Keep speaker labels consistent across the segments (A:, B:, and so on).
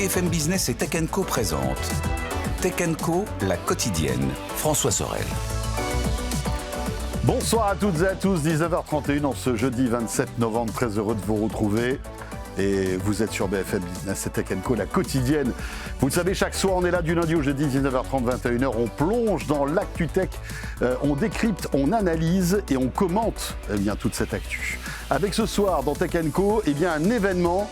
A: BFM Business et Tech & Co présente Tech & Co, la quotidienne. François Sorel.
B: Bonsoir à toutes et à tous, 19h31 en ce jeudi 27 novembre, très heureux de vous retrouver. Et vous êtes sur BFM Business et Tech & Co, la quotidienne. Vous le savez, chaque soir, on est là du lundi au jeudi, 19h30, 21h. On plonge dans l'actu tech, on décrypte, on analyse et on commente toute cette actu. Avec ce soir, dans Tech & Co, un événement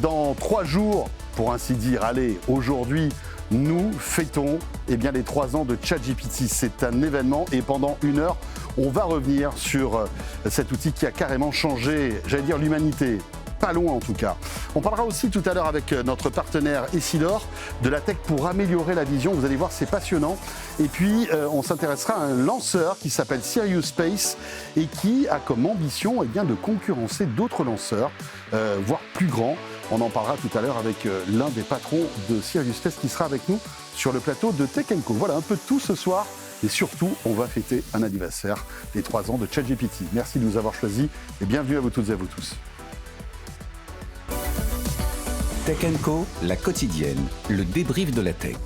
B: dans 3 jours, pour ainsi dire. Allez, aujourd'hui, nous fêtons les 3 ans de ChatGPT. C'est un événement et pendant 1 heure, on va revenir sur cet outil qui a carrément changé, l'humanité. Pas loin en tout cas. On parlera aussi tout à l'heure avec notre partenaire Essilor de la tech pour améliorer la vision. Vous allez voir, c'est passionnant. Et puis, on s'intéressera à un lanceur qui s'appelle Sirius Space et qui a comme ambition de concurrencer d'autres lanceurs, voire plus grands. On en parlera tout à l'heure avec l'un des patrons de Sirius Space qui sera avec nous sur le plateau de Tech & Co. Voilà, un peu de tout ce soir. Et surtout, on va fêter un anniversaire, les 3 ans de ChatGPT. Merci de nous avoir choisis et bienvenue à vous toutes et à vous tous.
A: Tech & Co, la quotidienne, le débrief de la tech.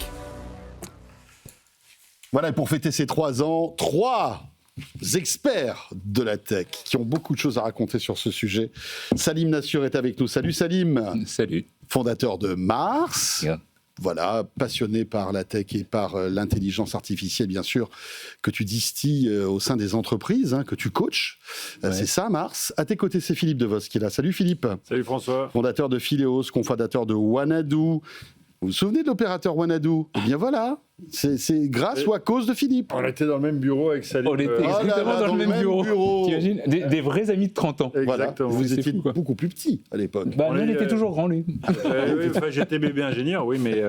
B: Voilà, et pour fêter ces 3 ans, 3 experts de la tech qui ont beaucoup de choses à raconter sur ce sujet. Salim Nassur est avec nous. Salut Salim.
C: Salut.
B: Fondateur de Mars.
C: Yeah.
B: Voilà, passionné par la tech et par l'intelligence artificielle, bien sûr, que tu distilles au sein des entreprises, que tu coaches. Ouais. C'est ça, Mars. À tes côtés, c'est Philippe Devos qui est là. Salut Philippe.
D: Salut François.
B: Fondateur de Phileos, cofondateur de Wanadu. Vous vous souvenez de l'opérateur Wanadu ? Eh bien voilà, c'est grâce ou à cause de Philippe.
D: On était dans le même bureau avec Salim.
C: On était exactement dans le même bureau. T'imagines des vrais amis de 30 ans.
B: Exactement. Voilà. Vous étiez beaucoup plus petit à l'époque.
C: Lui, il était toujours grand, lui.
D: J'étais bébé ingénieur, oui, mais...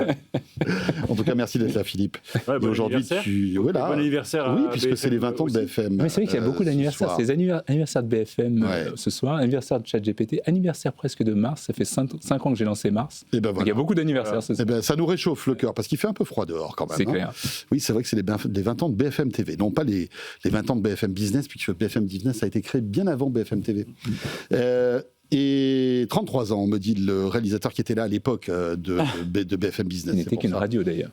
B: En tout cas, merci d'être là, Philippe.
D: Ouais, bon
B: aujourd'hui, bon
D: anniversaire.
B: Oui, puisque BFM, c'est les 20 ans de BFM.
C: Mais c'est vrai qu'il y a beaucoup d'anniversaires. C'est les anniversaires de BFM ce soir, anniversaire de ChatGPT, anniversaire presque de Mars. Ça fait 5 ans que j'ai lancé Mars.
B: Et voilà.
C: Il y a beaucoup d'anniversaires ce soir.
B: Ça nous réchauffe le cœur, parce qu'il fait un peu froid dehors quand même.
C: C'est clair.
B: Oui, c'est vrai que c'est les 20 ans de BFM TV, non pas les 20 ans de BFM Business, puisque BFM Business a été créé bien avant BFM TV. Et 33 ans, me dit le réalisateur qui était là à l'époque de BFM Business.
C: Il n'était qu'une radio d'ailleurs.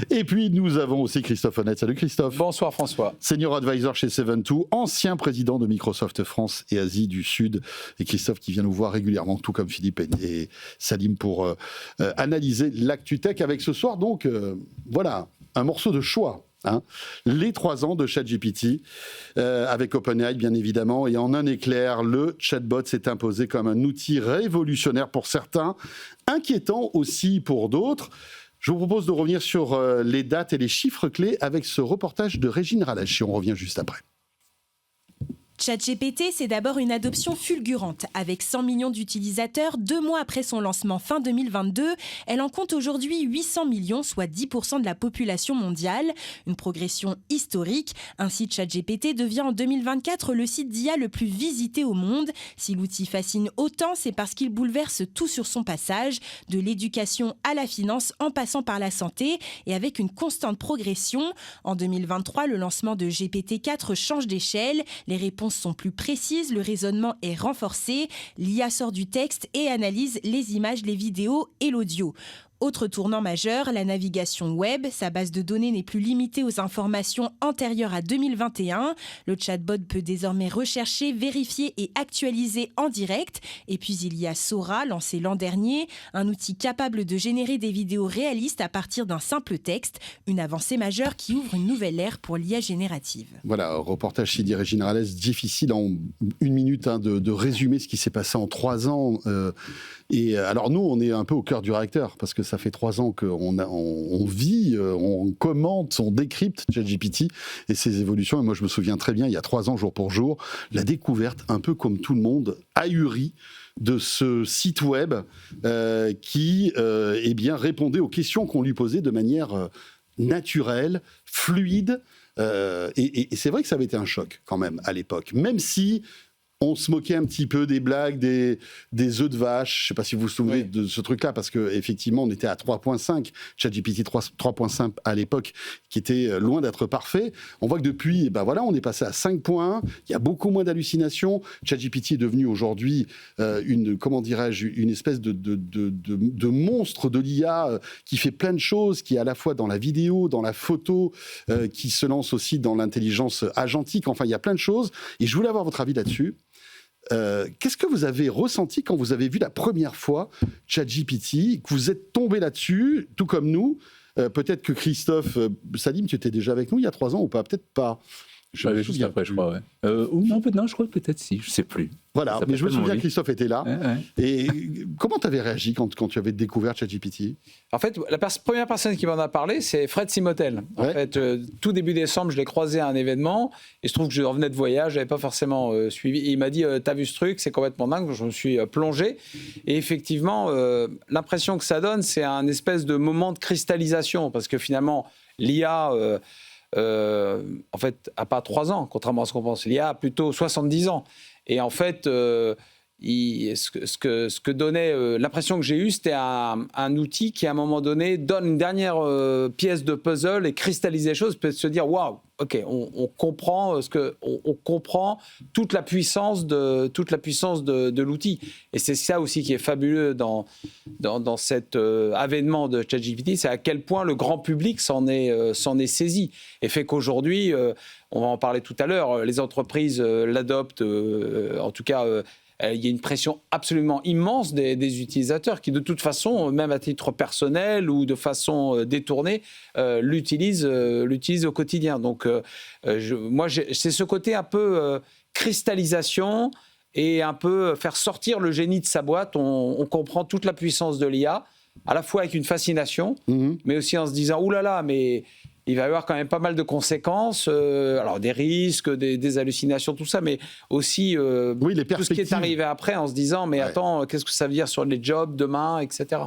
B: Et puis nous avons aussi Christophe Honnête. Salut Christophe.
E: Bonsoir François.
B: Senior advisor chez Seven2, ancien président de Microsoft France et Asie du Sud. Et Christophe qui vient nous voir régulièrement, tout comme Philippe et Salim, pour analyser l'actu tech avec ce soir. Donc voilà, un morceau de choix. Les 3 ans de ChatGPT avec OpenAI bien évidemment, et en un éclair, le chatbot s'est imposé comme un outil révolutionnaire pour certains, inquiétant aussi pour d'autres. Je vous propose de revenir sur les dates et les chiffres clés avec ce reportage de Régine Ralachi. On revient juste après.
F: ChatGPT, c'est d'abord une adoption fulgurante. Avec 100 millions d'utilisateurs, 2 mois après son lancement fin 2022, elle en compte aujourd'hui 800 millions, soit 10% de la population mondiale. Une progression historique. Ainsi, ChatGPT devient en 2024 le site d'IA le plus visité au monde. Si l'outil fascine autant, c'est parce qu'il bouleverse tout sur son passage, de l'éducation à la finance en passant par la santé et avec une constante progression. En 2023, le lancement de GPT-4 change d'échelle. Les réponses sont plus précises, le raisonnement est renforcé, l'IA sort du texte et analyse les images, les vidéos et l'audio. Autre tournant majeur, la navigation web. Sa base de données n'est plus limitée aux informations antérieures à 2021. Le chatbot peut désormais rechercher, vérifier et actualiser en direct. Et puis il y a Sora, lancé l'an dernier, un outil capable de générer des vidéos réalistes à partir d'un simple texte. Une avancée majeure qui ouvre une nouvelle ère pour l'IA générative.
B: Voilà, reportage Sidi Régine Ralachi, difficile en 1 minute de résumer ce qui s'est passé en 3 ans. Et alors nous, on est un peu au cœur du réacteur, parce que ça fait 3 ans qu'on vit, on commente, on décrypte ChatGPT et ses évolutions. Et moi, je me souviens très bien, il y a 3 ans, jour pour jour, la découverte, un peu comme tout le monde, ahuri de ce site web qui répondait aux questions qu'on lui posait de manière naturelle, fluide. Et c'est vrai que ça avait été un choc quand même à l'époque, même si on se moquait un petit peu des blagues, des œufs de vache. Je ne sais pas si vous vous souvenez de ce truc-là, parce qu'effectivement, on était à 3.5, ChatGPT 3.5 à l'époque, qui était loin d'être parfait. On voit que depuis, on est passé à 5.1. Il y a beaucoup moins d'hallucinations. ChatGPT est devenu aujourd'hui une espèce de monstre de l'IA qui fait plein de choses, qui est à la fois dans la vidéo, dans la photo, qui se lance aussi dans l'intelligence agentique. Enfin, il y a plein de choses. Et je voulais avoir votre avis là-dessus. Qu'est-ce que vous avez ressenti quand vous avez vu la première fois ChatGPT, que vous êtes tombé là-dessus, tout comme nous? Peut-être que Christophe, Salim, tu étais déjà avec nous il y a 3 ans ou pas? Peut-être pas.
C: Juste après, je crois, ouais. Non, je crois que peut-être si, je sais plus.
B: Voilà, mais je me souviens que Christophe était là.
C: Ouais.
B: Et comment tu avais réagi quand tu avais découvert ChatGPT?
E: En fait, la première personne qui m'en a parlé, c'est Fred Simotel. En fait, tout début décembre, je l'ai croisé à un événement, et je trouve que je revenais de voyage, je n'avais pas forcément suivi. Et il m'a dit, t'as vu ce truc, c'est complètement dingue. Je me suis plongé. Et effectivement, l'impression que ça donne, c'est un espèce de moment de cristallisation, parce que finalement, l'IA... en fait, a pas 3 ans, contrairement à ce qu'on pense. L'IA a plutôt 70 ans. Et en fait, ce que donnait l'impression que j'ai eue, c'était un outil qui, à un moment donné, donne une dernière pièce de puzzle et cristallise les choses, peut-être se dire waouh, ok, on comprend on comprend toute la puissance de l'outil. Et c'est ça aussi qui est fabuleux dans cet avènement de ChatGPT, c'est à quel point le grand public s'en est saisi et fait qu'aujourd'hui, on va en parler tout à l'heure, les entreprises l'adoptent, en tout cas. Il y a une pression absolument immense des utilisateurs qui, de toute façon, même à titre personnel ou de façon détournée, l'utilisent au quotidien. Donc, c'est ce côté un peu cristallisation et un peu faire sortir le génie de sa boîte. On comprend toute la puissance de l'IA, à la fois avec une fascination, mais aussi en se disant « Ouh là là, mais... » il va y avoir quand même pas mal de conséquences, alors des risques, des hallucinations, tout ça, mais aussi tout ce qui est arrivé après en se disant, mais attends, qu'est-ce que ça veut dire sur les jobs demain, etc.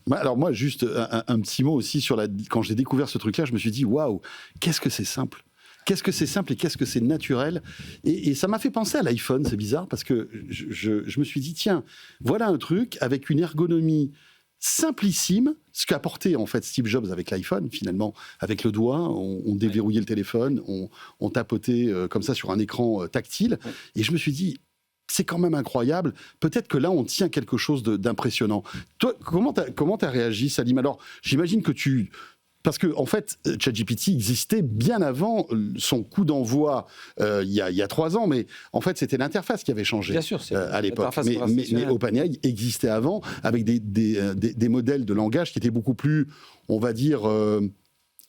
B: Alors moi, juste un petit mot aussi quand j'ai découvert ce truc-là, je me suis dit, waouh, qu'est-ce que c'est simple. Qu'est-ce que c'est simple et qu'est-ce que c'est naturel. Et ça m'a fait penser à l'iPhone, c'est bizarre, parce que je me suis dit, tiens, voilà un truc avec une ergonomie simplissime, ce qu'a apporté en fait Steve Jobs avec l'iPhone, finalement, avec le doigt, on déverrouillait le téléphone, on tapotait comme ça sur un écran tactile, et je me suis dit, c'est quand même incroyable, peut-être que là on tient quelque chose d'impressionnant. Toi, comment t'as réagi, Salim? Alors, j'imagine que parce que en fait, ChatGPT existait bien avant son coup d'envoi il y a 3 ans, mais en fait, c'était l'interface qui avait changé.
E: Bien sûr,
B: à l'époque. Mais OpenAI existait avant avec des modèles de langage qui étaient beaucoup plus, on va dire,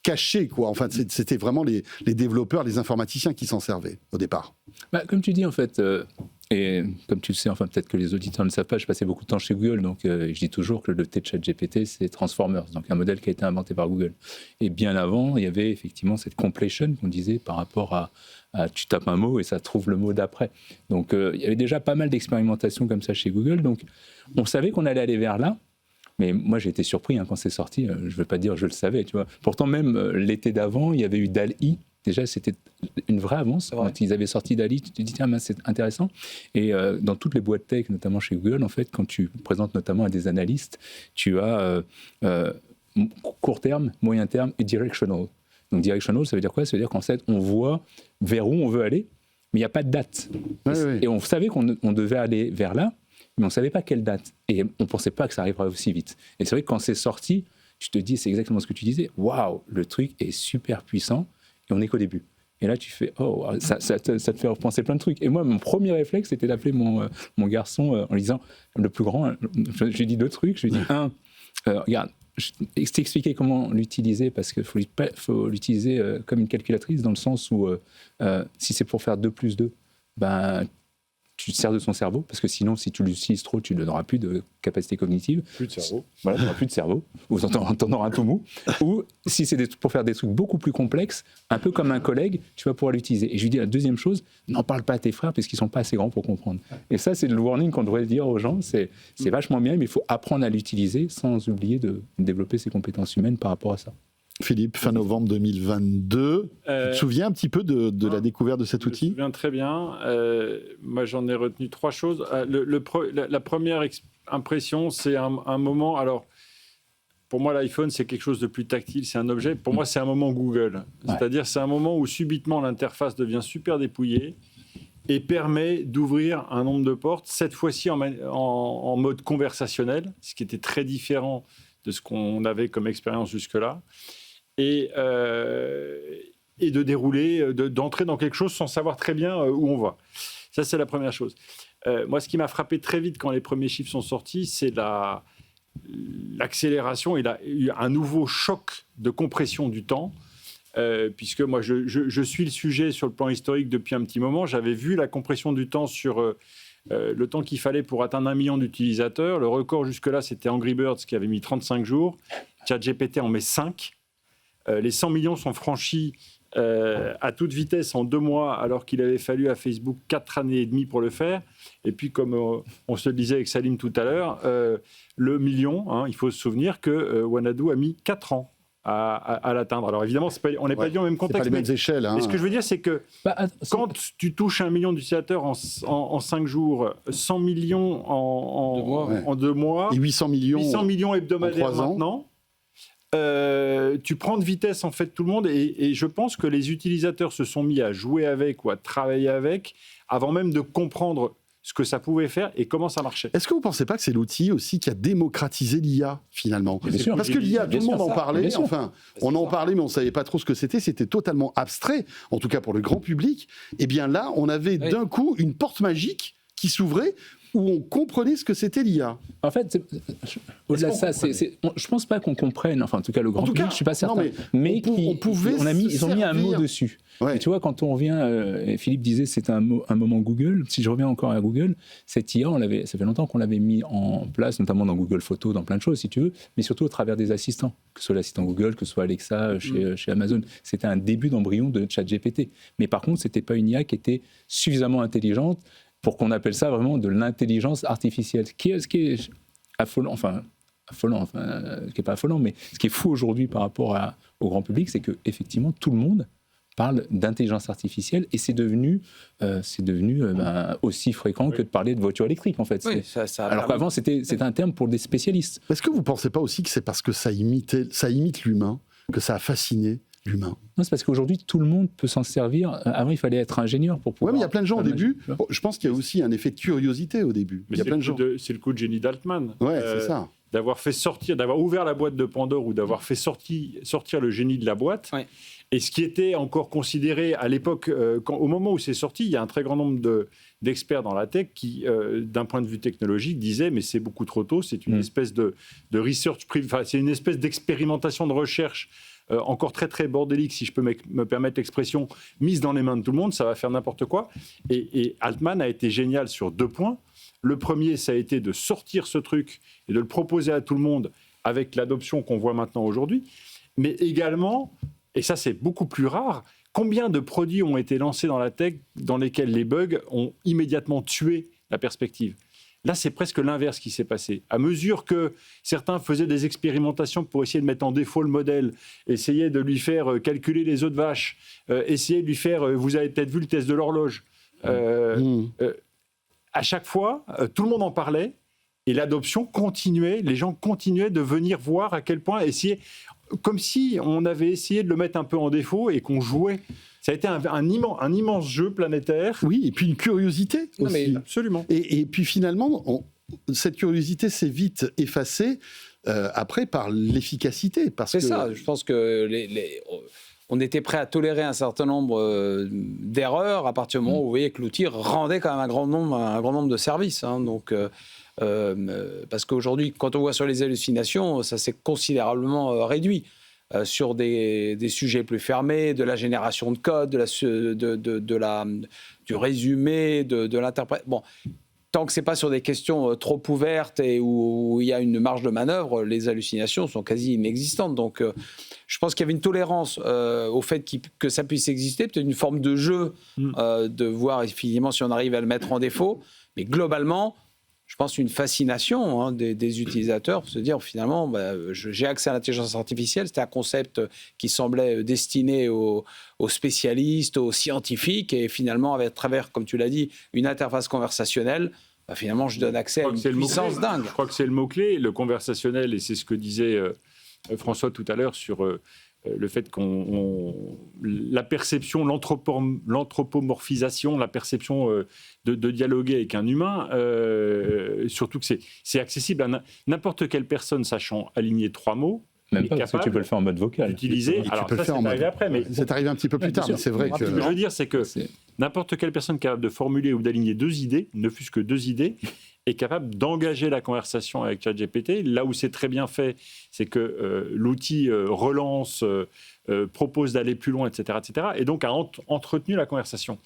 B: cachés, quoi. Enfin, c'était vraiment les développeurs, les informaticiens qui s'en servaient au départ.
C: Comme tu dis, en fait, et comme tu le sais, enfin peut-être que les auditeurs ne le savent pas, je passais beaucoup de temps chez Google, donc je dis toujours que le T de ChatGPT, c'est Transformers, donc un modèle qui a été inventé par Google. Et bien avant, il y avait effectivement cette completion qu'on disait par rapport à tu tapes un mot et ça trouve le mot d'après. Donc il y avait déjà pas mal d'expérimentations comme ça chez Google, donc on savait qu'on allait aller vers là. Mais moi, j'ai été surpris quand c'est sorti. Je ne veux pas dire je le savais, tu vois. Pourtant, même l'été d'avant, il y avait eu DALL-E. Déjà, c'était une vraie avance. Quand ils avaient sorti DALL-E, tu te dis, tiens, c'est intéressant. Et dans toutes les boîtes tech, notamment chez Google, en fait, quand tu présentes notamment à des analystes, tu as court terme, moyen terme et directional. Donc, directional, ça veut dire quoi? Ça veut dire qu'en fait, on voit vers où on veut aller, mais il n'y a pas de date. Et on savait qu'on devait aller vers là, mais on ne savait pas quelle date. Et on ne pensait pas que ça arriverait aussi vite. Et c'est vrai que quand c'est sorti, tu te dis, c'est exactement ce que tu disais, waouh, le truc est super puissant, et on n'est qu'au début. Et là, tu fais, oh, ça te fait repenser plein de trucs. Et moi, mon premier réflexe, c'était d'appeler mon garçon en lui disant, le plus grand, j'ai dit 2 trucs. Je lui ai dit, regarde, je t'ai expliqué comment l'utiliser, parce qu'il faut l'utiliser comme une calculatrice, dans le sens où, si c'est pour faire 2 plus 2, ben, tu te sers de son cerveau, parce que sinon, si tu l'utilises trop, tu n'auras plus de capacité cognitive.
D: Plus de cerveau.
C: Voilà, tu n'auras plus de cerveau, ou t'en auras un tout mou. Ou si c'est pour faire des trucs beaucoup plus complexes, un peu comme un collègue, tu vas pouvoir l'utiliser. Et je lui dis la deuxième chose, n'en parle pas à tes frères, parce qu'ils ne sont pas assez grands pour comprendre. Et ça, c'est le warning qu'on devrait dire aux gens, c'est vachement bien, mais il faut apprendre à l'utiliser sans oublier de développer ses compétences humaines par rapport à ça.
B: Philippe, fin novembre 2022. Tu te souviens un petit peu de la découverte de cet outil ?
D: Je me souviens très bien. Moi, j'en ai retenu 3 choses. La première impression, c'est un moment... Alors, pour moi, l'iPhone, c'est quelque chose de plus tactile, c'est un objet. Pour moi, c'est un moment Google. C'est-à-dire, c'est un moment où subitement l'interface devient super dépouillée et permet d'ouvrir un nombre de portes, cette fois-ci en mode conversationnel, ce qui était très différent de ce qu'on avait comme expérience jusque-là, et de dérouler, d'entrer dans quelque chose sans savoir très bien où on va. Ça, c'est la première chose. Moi, ce qui m'a frappé très vite quand les premiers chiffres sont sortis, c'est l'accélération. Il a eu un nouveau choc de compression du temps, puisque moi, je suis le sujet sur le plan historique depuis un petit moment. J'avais vu la compression du temps sur le temps qu'il fallait pour atteindre 1 million d'utilisateurs. Le record jusque-là, c'était Angry Birds qui avait mis 35 jours. ChatGPT en met 5. Les 100 millions sont franchis à toute vitesse en 2 mois, alors qu'il avait fallu à Facebook 4 années et demie pour le faire. Et puis, comme on se le disait avec Salim tout à l'heure, le million, il faut se souvenir que Wanadu a mis 4 ans à l'atteindre. Alors évidemment, on n'est pas dit en même contexte.
B: C'est pas les mêmes échelles.
D: Mais ce que je veux dire, c'est que quand tu touches 1 million d'utilisateurs en 5 jours, 100 millions en 2 mois,
B: et 800
D: millions hebdomadaires
B: en 3 ans.
D: maintenant, tu prends de vitesse en fait tout le monde, et je pense que les utilisateurs se sont mis à jouer avec ou à travailler avec avant même de comprendre ce que ça pouvait faire et comment ça marchait.
B: Est-ce que vous ne pensez pas que c'est l'outil aussi qui a démocratisé l'IA, finalement ? Parce que l'IA, tout le monde en parlait, enfin, on en parlait, mais on ne savait pas trop ce que c'était totalement abstrait, en tout cas pour le grand public. Et bien là, on avait d'un coup une porte magique qui s'ouvrait, où on comprenait ce que c'était l'IA.
C: En fait, au-delà de ça, je pense pas qu'on comprenne, enfin en tout cas le grand public, je suis pas certain, mais ils ont mis un mot dessus. Ouais. Et tu vois, quand on revient, Philippe disait c'était un moment Google, si je reviens encore à Google, cette IA, ça fait longtemps qu'on l'avait mis en place, notamment dans Google Photos, dans plein de choses si tu veux, mais surtout au travers des assistants, que ce soit l'assistant Google, que ce soit Alexa chez Amazon. C'était un début d'embryon de ChatGPT. Mais par contre, c'était pas une IA qui était suffisamment intelligente pour qu'on appelle ça vraiment de l'intelligence artificielle. Ce qui est affolant, qui n'est pas affolant, mais ce qui est fou aujourd'hui par rapport au grand public, c'est qu'effectivement, tout le monde parle d'intelligence artificielle et c'est devenu aussi fréquent que de parler de voiture électrique, en fait.
E: Oui,
C: alors qu'avant, c'était un terme pour des spécialistes.
B: Est-ce que vous ne pensez pas aussi que c'est parce que ça imite l'humain, que ça a fasciné l'humain?
C: Non, c'est parce qu'aujourd'hui, tout le monde peut s'en servir. Avant, il fallait être ingénieur pour pouvoir...
B: Oui, mais il y a plein de gens au début. Je pense qu'il y a aussi un effet de curiosité au début.
D: Mais
B: il y a plein de gens.
D: C'est le coup de Jenny Daltman.
B: Ouais, c'est ça.
D: D'avoir ouvert la boîte de Pandore ou d'avoir fait sortir le génie de la boîte. Ouais. Et ce qui était encore considéré à l'époque, au moment où c'est sorti, il y a un très grand nombre d'experts dans la tech qui, d'un point de vue technologique, disaient mais c'est beaucoup trop tôt, c'est une espèce de research, c'est une espèce d'expérimentation de recherche encore très très bordélique, si je peux me permettre l'expression, mise dans les mains de tout le monde, ça va faire n'importe quoi. Et Altman a été génial sur 2 points. Le premier, ça a été de sortir ce truc et de le proposer à tout le monde avec l'adoption qu'on voit maintenant aujourd'hui. Mais également, et ça c'est beaucoup plus rare, combien de produits ont été lancés dans la tech dans lesquels les bugs ont immédiatement tué la perspective ? Là, c'est presque l'inverse qui s'est passé. À mesure que certains faisaient des expérimentations pour essayer de mettre en défaut le modèle, essayer de lui faire calculer les œufs de vache, essayer de lui faire... vous avez peut-être vu le test de l'horloge. À chaque fois, tout le monde en parlait et l'adoption continuait. Les gens continuaient de venir voir à quel point essayer... Comme si on avait essayé de le mettre un peu en défaut et qu'on jouait. Ça a été un immense jeu planétaire.
B: Oui, et puis une curiosité aussi.
D: Mais absolument.
B: Et puis finalement, cette curiosité s'est vite effacée après par l'efficacité.
E: C'est ça, je pense que on était prêt à tolérer un certain nombre d'erreurs à partir du moment où vous voyez que l'outil rendait quand même un grand nombre de services. Hein, donc... parce qu'aujourd'hui, quand on voit sur les hallucinations, ça s'est considérablement réduit sur des sujets plus fermés, de la génération de code, du résumé, de l'interprétation. Bon, tant que c'est pas sur des questions trop ouvertes et où il y a une marge de manœuvre, les hallucinations sont quasi inexistantes. Donc, je pense qu'il y avait une tolérance au fait que ça puisse exister, peut-être une forme de jeu, de voir effectivement si on arrive à le mettre en défaut, mais globalement. je pense, une fascination des utilisateurs pour se dire finalement, j'ai accès à l'intelligence artificielle. C'était un concept qui semblait destiné aux spécialistes, aux scientifiques, et finalement, à travers, comme tu l'as dit, une interface conversationnelle, finalement, je donne accès à une puissance dingue.
D: Je crois que c'est le mot-clé, le conversationnel, et c'est ce que disait François tout à l'heure sur le fait la perception, l'anthropomorphisation, la perception de dialoguer avec un humain, surtout que c'est accessible à n'importe quelle personne sachant aligner 3 mots.
C: Même pas, parce que tu peux le faire en mode vocal.
D: Utiliser. Alors ça, c'est arrivé après. Mais
B: c'est arrivé un petit peu plus tard, mais c'est vrai que...
D: Ce que je veux dire, c'est que n'importe quelle personne capable de formuler ou d'aligner 2 idées, ne fût-ce que 2 idées, est capable d'engager la conversation avec ChatGPT. Là où c'est très bien fait, c'est que l'outil relance, propose d'aller plus loin, etc., etc., et donc a entretenu la conversation.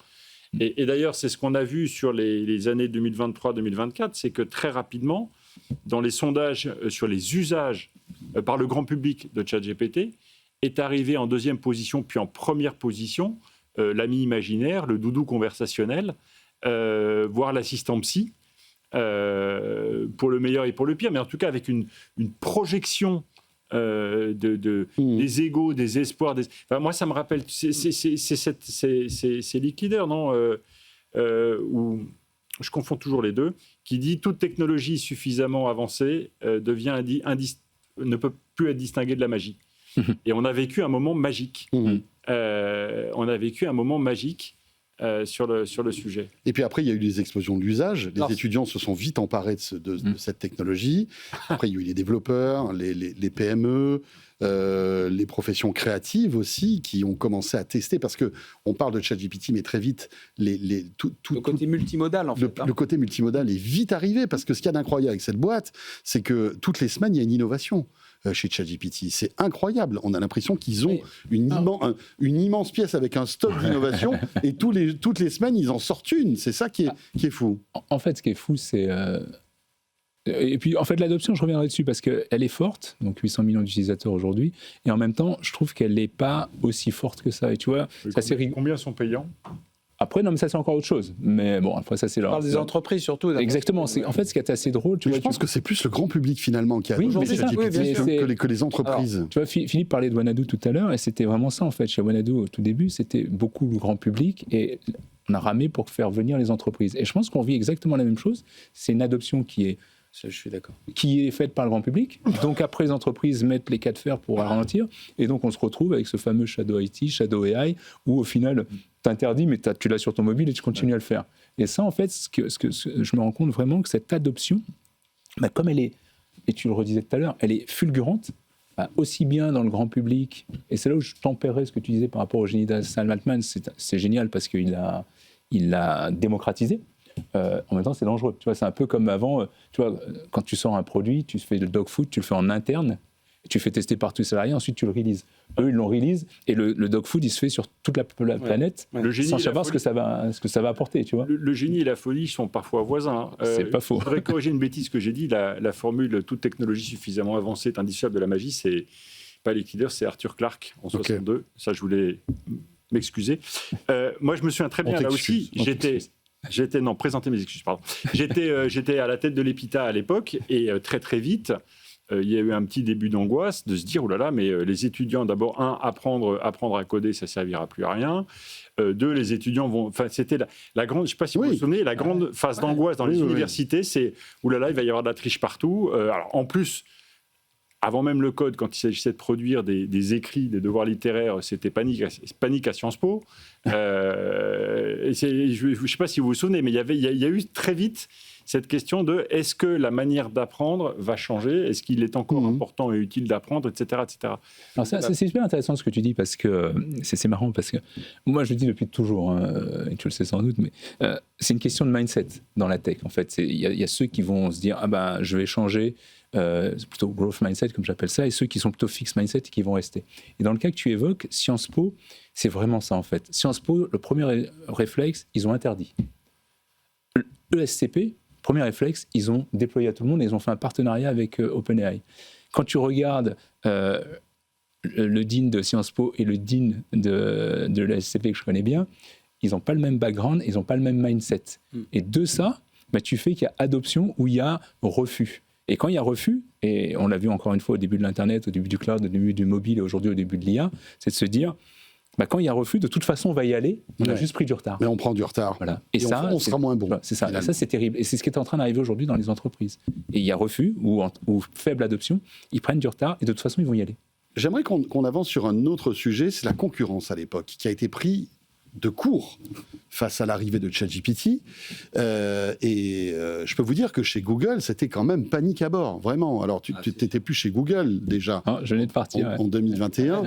D: Et d'ailleurs, c'est ce qu'on a vu sur les années 2023-2024, c'est que très rapidement, dans les sondages sur les usages par le grand public de ChatGPT, est arrivé en 2e position, puis en 1re position, l'ami imaginaire, le doudou conversationnel, voire l'assistant psy, pour le meilleur et pour le pire, mais en tout cas avec une projection des égos, des espoirs. Enfin, moi, ça me rappelle, c'est Lick Leader, non où je confonds toujours les deux, qui dit « Toute technologie suffisamment avancée ne peut plus être distinguée de la magie ». Et on a vécu un moment magique. Sur le sujet.
B: Et puis après, il y a eu les explosions de l'usage. Les étudiants se sont vite emparés de cette technologie. Après, il y a eu les développeurs, les PME, les professions créatives aussi, qui ont commencé à tester, parce qu'on parle de ChatGPT, mais très vite, le
E: côté multimodal, en fait.
B: Le côté multimodal est vite arrivé, parce que ce qu'il y a d'incroyable avec cette boîte, c'est que toutes les semaines, il y a une innovation chez ChatGPT. C'est incroyable. On a l'impression qu'ils ont une immense pièce avec un stock d'innovation et toutes les semaines, ils en sortent une. C'est ça qui est fou.
C: En fait, ce qui est fou, c'est... Et puis, en fait, l'adoption, je reviendrai dessus parce qu'elle est forte, donc 800 millions d'utilisateurs aujourd'hui, et en même temps, je trouve qu'elle n'est pas aussi forte que ça. Et tu vois,
D: combien sont payants ?
C: Après, non, mais ça, c'est encore autre chose. Mais bon, après, ça, c'est là.
E: On parle des entreprises, surtout.
C: Exactement. En fait, ce qui est assez drôle...
B: Je pense que c'est plus le grand public, finalement, qui a
C: aujourd'hui
B: que les entreprises.
C: Alors, tu vois, Philippe parlait de Wanadoo tout à l'heure, et c'était vraiment ça, en fait. Chez Wanadoo, au tout début, c'était beaucoup le grand public, et on a ramé pour faire venir les entreprises. Et je pense qu'on vit exactement la même chose. C'est une adoption qui est...
E: Je suis d'accord.
C: Qui est faite par le grand public. Donc après, les entreprises mettent les cas de fer pour ralentir. Et donc, on se retrouve avec ce fameux Shadow IT, Shadow AI, où au final, t'interdis, mais tu l'as sur ton mobile et tu continues à le faire. Et ça, en fait, je me rends compte vraiment que cette adoption, comme elle est, et tu le redisais tout à l'heure, elle est fulgurante, aussi bien dans le grand public. Et c'est là où je tempérais ce que tu disais par rapport au génie d'Al Altman. C'est génial parce qu'il l'a démocratisé. En même temps, c'est dangereux. Tu vois, c'est un peu comme avant. Tu vois, quand tu sors un produit, tu fais le dog food, tu le fais en interne, tu fais tester par tous les salariés, ensuite tu le releases. Eux, ils l'ont release et le dog food, il se fait sur toute la planète sans savoir ce que ça va apporter. Tu vois.
D: Le génie et la folie sont parfois voisins.
C: C'est pas faux.
D: Je voudrais corriger une bêtise que j'ai dit. La formule « toute technologie suffisamment avancée est indissociable de la magie », c'est pas Lick Leader, c'est Arthur Clarke en 62. Ça, je voulais m'excuser. Moi, je me souviens très bien là aussi. Présenter mes excuses, pardon. J'étais à la tête de l'EPITA à l'époque et très très vite, il y a eu un petit début d'angoisse de se dire, oh là là, mais les étudiants, d'abord, apprendre à coder, ça ne servira plus à rien. 2, les étudiants vont... Enfin, c'était la grande... Je ne sais pas si vous vous souvenez, la grande phase d'angoisse dans les universités, c'est, oh là là, il va y avoir de la triche partout. Alors, en plus... Avant même le code, quand il s'agissait de produire des écrits, des devoirs littéraires, c'était panique à Sciences Po. Je ne sais pas si vous vous souvenez, mais il y a eu très vite cette question de est-ce que la manière d'apprendre va changer ? Est-ce qu'il est encore important et utile d'apprendre, etc. etc.
C: Alors c'est super intéressant ce que tu dis, parce que c'est marrant, parce que moi je le dis depuis toujours, et tu le sais sans doute, mais c'est une question de mindset dans la tech, en fait. Il y a ceux qui vont se dire « Ah ben, je vais changer », c'est plutôt growth mindset comme j'appelle ça, et ceux qui sont plutôt fixed mindset et qui vont rester. Et dans le cas que tu évoques, Sciences Po, c'est vraiment ça en fait. Sciences Po, le premier réflexe, ils ont interdit. ESCP, premier réflexe, ils ont déployé à tout le monde et ils ont fait un partenariat avec OpenAI. Quand tu regardes le dean de Sciences Po et le dean de l'ESCP que je connais bien, ils n'ont pas le même background, ils n'ont pas le même mindset. Et de ça, tu fais qu'il y a adoption ou il y a refus. Et quand il y a refus, et on l'a vu encore une fois au début de l'Internet, au début du cloud, au début du mobile et aujourd'hui au début de l'IA, c'est de se dire, quand il y a refus, de toute façon, on va y aller, on a juste pris du retard.
B: Mais on prend du retard.
C: Voilà.
B: Et ça, on sera moins bon.
C: Voilà, c'est ça. Et ça, c'est terrible. Et c'est ce qui est en train d'arriver aujourd'hui dans les entreprises. Et il y a refus ou faible adoption, ils prennent du retard et de toute façon, ils vont y aller.
B: J'aimerais qu'on avance sur un autre sujet, c'est la concurrence à l'époque, qui a été pris de court face à l'arrivée de ChatGPT. Je peux vous dire que chez Google, c'était quand même panique à bord, vraiment. Alors, tu n'étais plus chez Google déjà
C: je venais de partir
B: en 2021.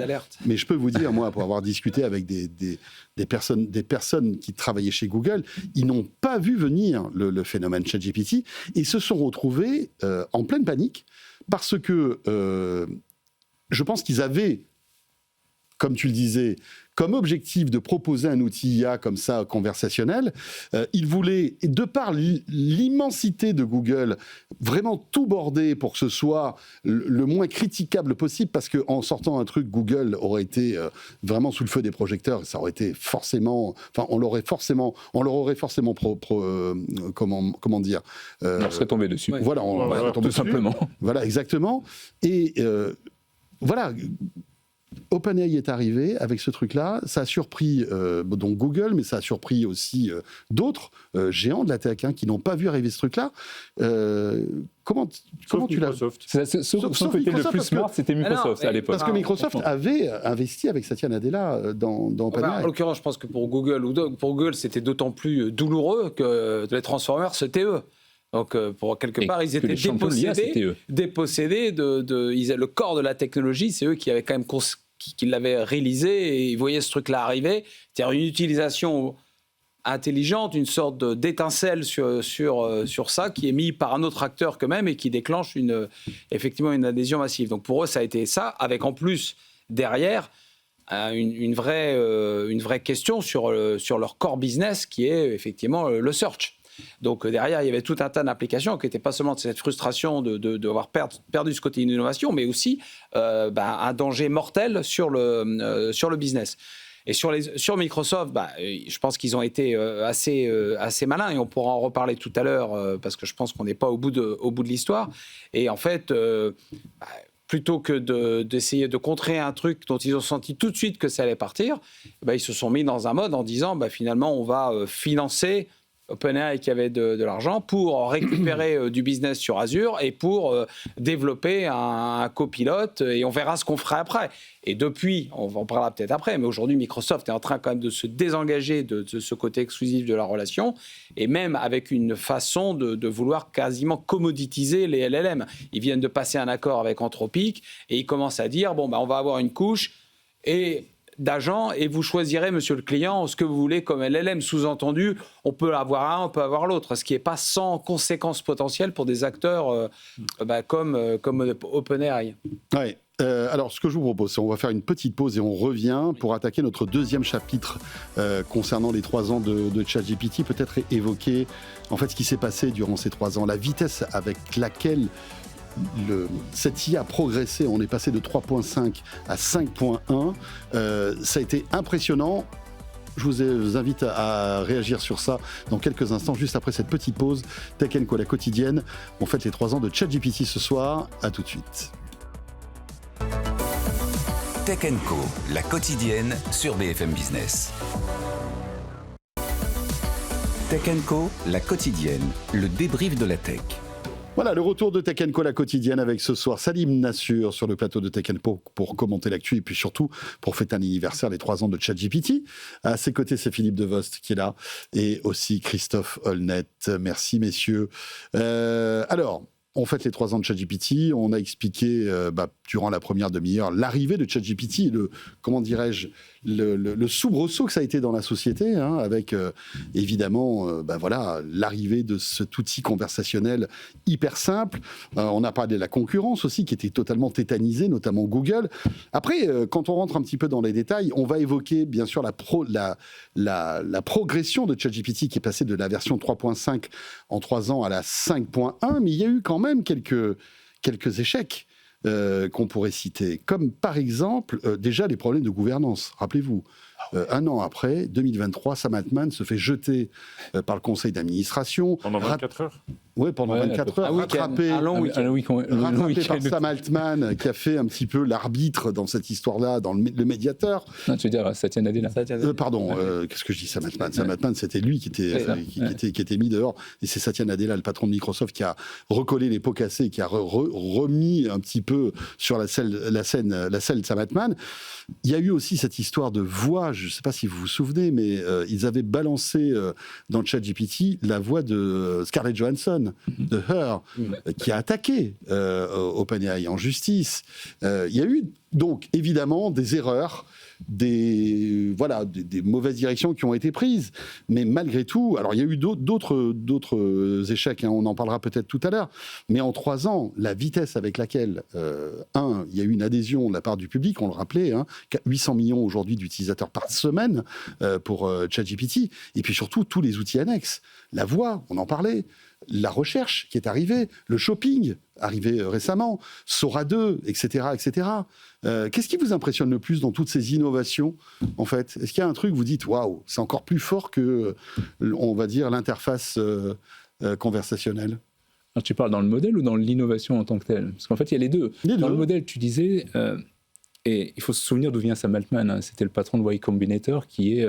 B: Mais je peux vous dire, moi, pour avoir discuté avec des personnes qui travaillaient chez Google, ils n'ont pas vu venir le phénomène ChatGPT et se sont retrouvés en pleine panique parce que je pense qu'ils avaient, comme tu le disais, comme objectif de proposer un outil IA comme ça, conversationnel. Ils voulaient, de par l'immensité de Google, vraiment tout border pour que ce soit le moins critiquable possible, parce qu'en sortant un truc, Google aurait été vraiment sous le feu des projecteurs. Ça aurait été forcément... Enfin, on leur aurait forcément... comment dire
C: on leur serait tombé dessus.
B: Voilà, on leur serait tombé dessus.
C: Simplement.
B: Voilà, exactement. Et voilà... OpenAI est arrivé avec ce truc-là, ça a surpris donc Google, mais ça a surpris aussi d'autres géants de la tech qui n'ont pas vu arriver ce truc-là. Comment tu l'as...
C: Sauf que le plus smart, c'était Microsoft à l'époque.
B: Parce que Microsoft avait investi avec Satya Nadella dans OpenAI.
E: En l'occurrence, je pense que pour Google, c'était d'autant plus douloureux que les Transformers, c'était eux. Donc, pour quelque part, ils étaient dépossédés le corps de la technologie, c'est eux qui avaient quand même qui l'avaient réalisé et ils voyaient ce truc-là arriver. C'est-à-dire une utilisation intelligente, une sorte d'étincelle sur ça qui est mis par un autre acteur qu'eux-mêmes et qui déclenche effectivement une adhésion massive. Donc, pour eux, ça a été ça, avec en plus, derrière, une vraie question sur leur core business qui est effectivement le search. Donc derrière, il y avait tout un tas d'applications qui n'étaient pas seulement de cette frustration d'avoir perdu ce côté innovation, mais aussi un danger mortel sur le business. Et sur Microsoft, je pense qu'ils ont été assez malins, et on pourra en reparler tout à l'heure, parce que je pense qu'on n'est pas au bout de l'histoire. Et en fait... plutôt que d'essayer de contrer un truc dont ils ont senti tout de suite que ça allait partir, ils se sont mis dans un mode en disant finalement on va financer OpenAI qui avait de l'argent pour récupérer du business sur Azure et pour développer un copilote, et on verra ce qu'on fera après. Et depuis, on en parlera peut-être après, mais aujourd'hui Microsoft est en train quand même de se désengager de ce côté exclusif de la relation, et même avec une façon de vouloir quasiment commoditiser les LLM. Ils viennent de passer un accord avec Anthropic et ils commencent à dire on va avoir une couche d'agents et vous choisirez, monsieur le client, ce que vous voulez comme LLM. Sous-entendu, on peut avoir un, on peut avoir l'autre, ce qui n'est pas sans conséquences potentielles pour des acteurs comme OpenAI.
B: Ouais. Alors, ce que je vous propose, c'est qu'on va faire une petite pause et on revient pour attaquer notre deuxième chapitre concernant les 3 ans de ChatGPT. Peut-être évoquer en fait ce qui s'est passé durant ces 3 ans, la vitesse avec laquelle cette IA a progressé. On est passé de 3.5 à 5.1. Ça a été impressionnant. Je vous invite à réagir sur ça dans quelques instants, juste après cette petite pause. Tech & Co, la quotidienne. On fête les 3 ans de ChatGPT ce soir. À tout de suite.
A: Tech & Co, la quotidienne sur BFM Business. Tech & Co, la quotidienne, le débrief de la tech.
B: Voilà, le retour de Tech & Co, la quotidienne, avec ce soir Salim Nassur sur le plateau de Tech & Co pour commenter l'actu et puis surtout pour fêter un anniversaire, les 3 ans de ChatGPT. À ses côtés, c'est Philippe Devost qui est là et aussi Christophe Holnet. Merci, messieurs. Alors, on fête les 3 ans de ChatGPT. On a expliqué durant la première demi-heure l'arrivée de ChatGPT, le soubresaut que ça a été dans la société, avec évidemment l'arrivée de cet outil conversationnel hyper simple. On a parlé de la concurrence aussi qui était totalement tétanisée, notamment Google. Après, quand on rentre un petit peu dans les détails, on va évoquer bien sûr la progression de ChatGPT qui est passée de la version 3.5 en 3 ans à la 5.1, mais il y a eu quand même quelques échecs. qu'on pourrait citer, comme par exemple déjà les problèmes de gouvernance. Rappelez-vous, un an après, 2023, Sam Altman se fait jeter par le conseil d'administration.
D: Pendant 24 heures.
B: Oui, pendant 24 heures, rattrapé par Sam Altman, qui a fait un petit peu l'arbitre dans cette histoire-là, dans le médiateur.
C: Non, tu veux dire Satya Nadella.
B: Qu'est-ce que je dis, Sam Altman Sam Altman, c'était lui qui était mis dehors. Et c'est Satya Nadella, le patron de Microsoft, qui a recollé les pots cassés, qui a remis un petit peu sur la selle de Sam Altman. Il y a eu aussi cette histoire de voix, je ne sais pas si vous vous souvenez, mais ils avaient balancé dans le chat GPT la voix de Scarlett Johansson, de Her, qui a attaqué OpenAI en justice. Il y a eu donc évidemment des erreurs, des mauvaises directions qui ont été prises. Mais malgré tout, alors il y a eu d'autres échecs, hein, on en parlera peut-être tout à l'heure, mais en 3 ans, la vitesse avec laquelle, il y a eu une adhésion de la part du public, on le rappelait, 800 millions aujourd'hui d'utilisateurs par semaine pour ChatGPT, et puis surtout tous les outils annexes. La voix, on en parlait, la recherche qui est arrivée, le shopping arrivé récemment, Sora 2, etc. etc. Qu'est-ce qui vous impressionne le plus dans toutes ces innovations, en fait ? Est-ce qu'il y a un truc, vous dites, waouh, c'est encore plus fort que, on va dire, l'interface conversationnelle ?
C: Alors, tu parles dans le modèle ou dans l'innovation en tant que telle ? Parce qu'en fait, il y a les deux. Dans le modèle, tu disais... Et il faut se souvenir d'où vient Sam Altman. Hein. C'était le patron de Y Combinator, qui est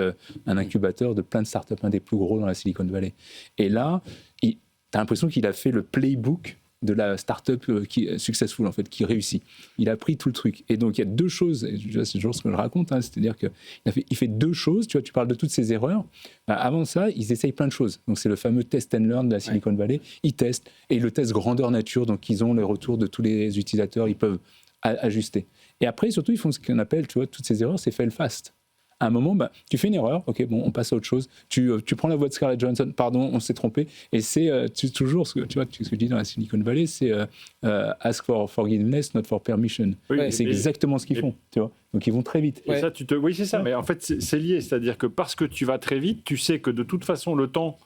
C: un incubateur de plein de startups, un des plus gros dans la Silicon Valley. Et là, tu as l'impression qu'il a fait le playbook de la startup qui est successful, en fait, qui réussit. Il a pris tout le truc. Et donc, il y a 2 choses, et c'est toujours ce que je raconte, hein, c'est-à-dire qu'il fait 2 choses. Tu vois, tu parles de toutes ces erreurs. Avant ça, ils essayent plein de choses. Donc, c'est le fameux test and learn de la Silicon Valley. Ils testent, et le test grandeur nature, donc ils ont le retour de tous les utilisateurs, ils peuvent ajuster. Et après, surtout, ils font ce qu'on appelle, tu vois, toutes ces erreurs, c'est fail fast. À un moment, tu fais une erreur, ok, bon, on passe à autre chose. Tu prends la voix de Scarlett Johansson, pardon, on s'est trompé. Et c'est toujours ce que je dis dans la Silicon Valley, c'est ask for forgiveness, not for permission. Oui, et c'est exactement ce qu'ils font, tu vois. Donc ils vont très vite.
D: Et ça, oui, c'est ça. Mais en fait, c'est lié, c'est-à-dire que parce que tu vas très vite, tu sais que de toute façon, le temps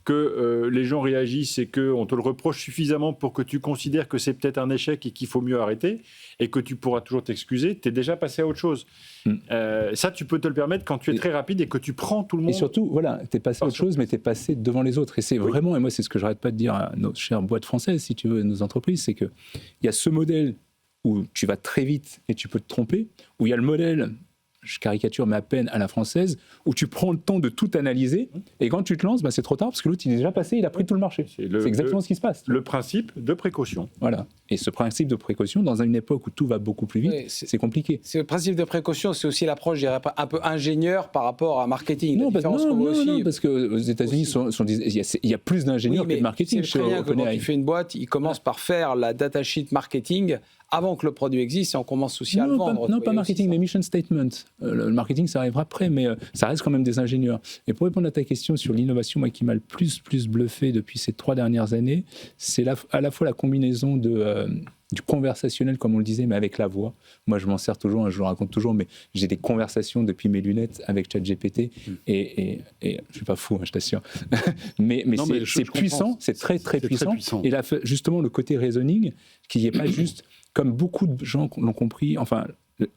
D: que les gens réagissent et qu'on te le reproche suffisamment pour que tu considères que c'est peut-être un échec et qu'il faut mieux arrêter et que tu pourras toujours t'excuser, tu es déjà passé à autre chose. Ça, tu peux te le permettre quand tu es très rapide et que tu prends tout le monde.
C: Et surtout, voilà, tu es passé à autre chose, mais tu es passé devant les autres. Et c'est vraiment, et moi c'est ce que j'arrête pas de dire à nos chères boîtes françaises, si tu veux, nos entreprises, c'est qu'il y a ce modèle où tu vas très vite et tu peux te tromper, où il y a le modèle... je caricature, mais à peine à la française, où tu prends le temps de tout analyser, et quand tu te lances, c'est trop tard, parce que l'autre, il est déjà passé, il a pris tout le marché. C'est exactement ce qui se passe.
D: Le principe de précaution.
C: Voilà. Et ce principe de précaution, dans une époque où tout va beaucoup plus vite, c'est compliqué.
E: C'est le principe de précaution, c'est aussi l'approche, je dirais, un peu ingénieur par rapport à marketing.
C: Non, parce qu'aux États-Unis, il y a plus d'ingénieurs que de marketing.
E: C'est très bien que quand tu fais une boîte, ils commencent par faire la datasheet marketing avant que le produit existe et on commence aussi à le vendre.
C: Pas marketing, mais mission statement. Le marketing, ça arrivera après, mais ça reste quand même des ingénieurs. Et pour répondre à ta question sur l'innovation, moi, qui m'a le plus bluffé depuis ces 3 dernières années, c'est à la fois la combinaison du conversationnel, comme on le disait, mais avec la voix. Moi, je m'en sers toujours, je le raconte toujours, mais j'ai des conversations depuis mes lunettes avec ChatGPT, et je ne suis pas fou, je t'assure. mais c'est puissant, c'est très, très puissant. Et là, justement, le côté reasoning, qui n'est pas juste... Comme beaucoup de gens l'ont compris, enfin,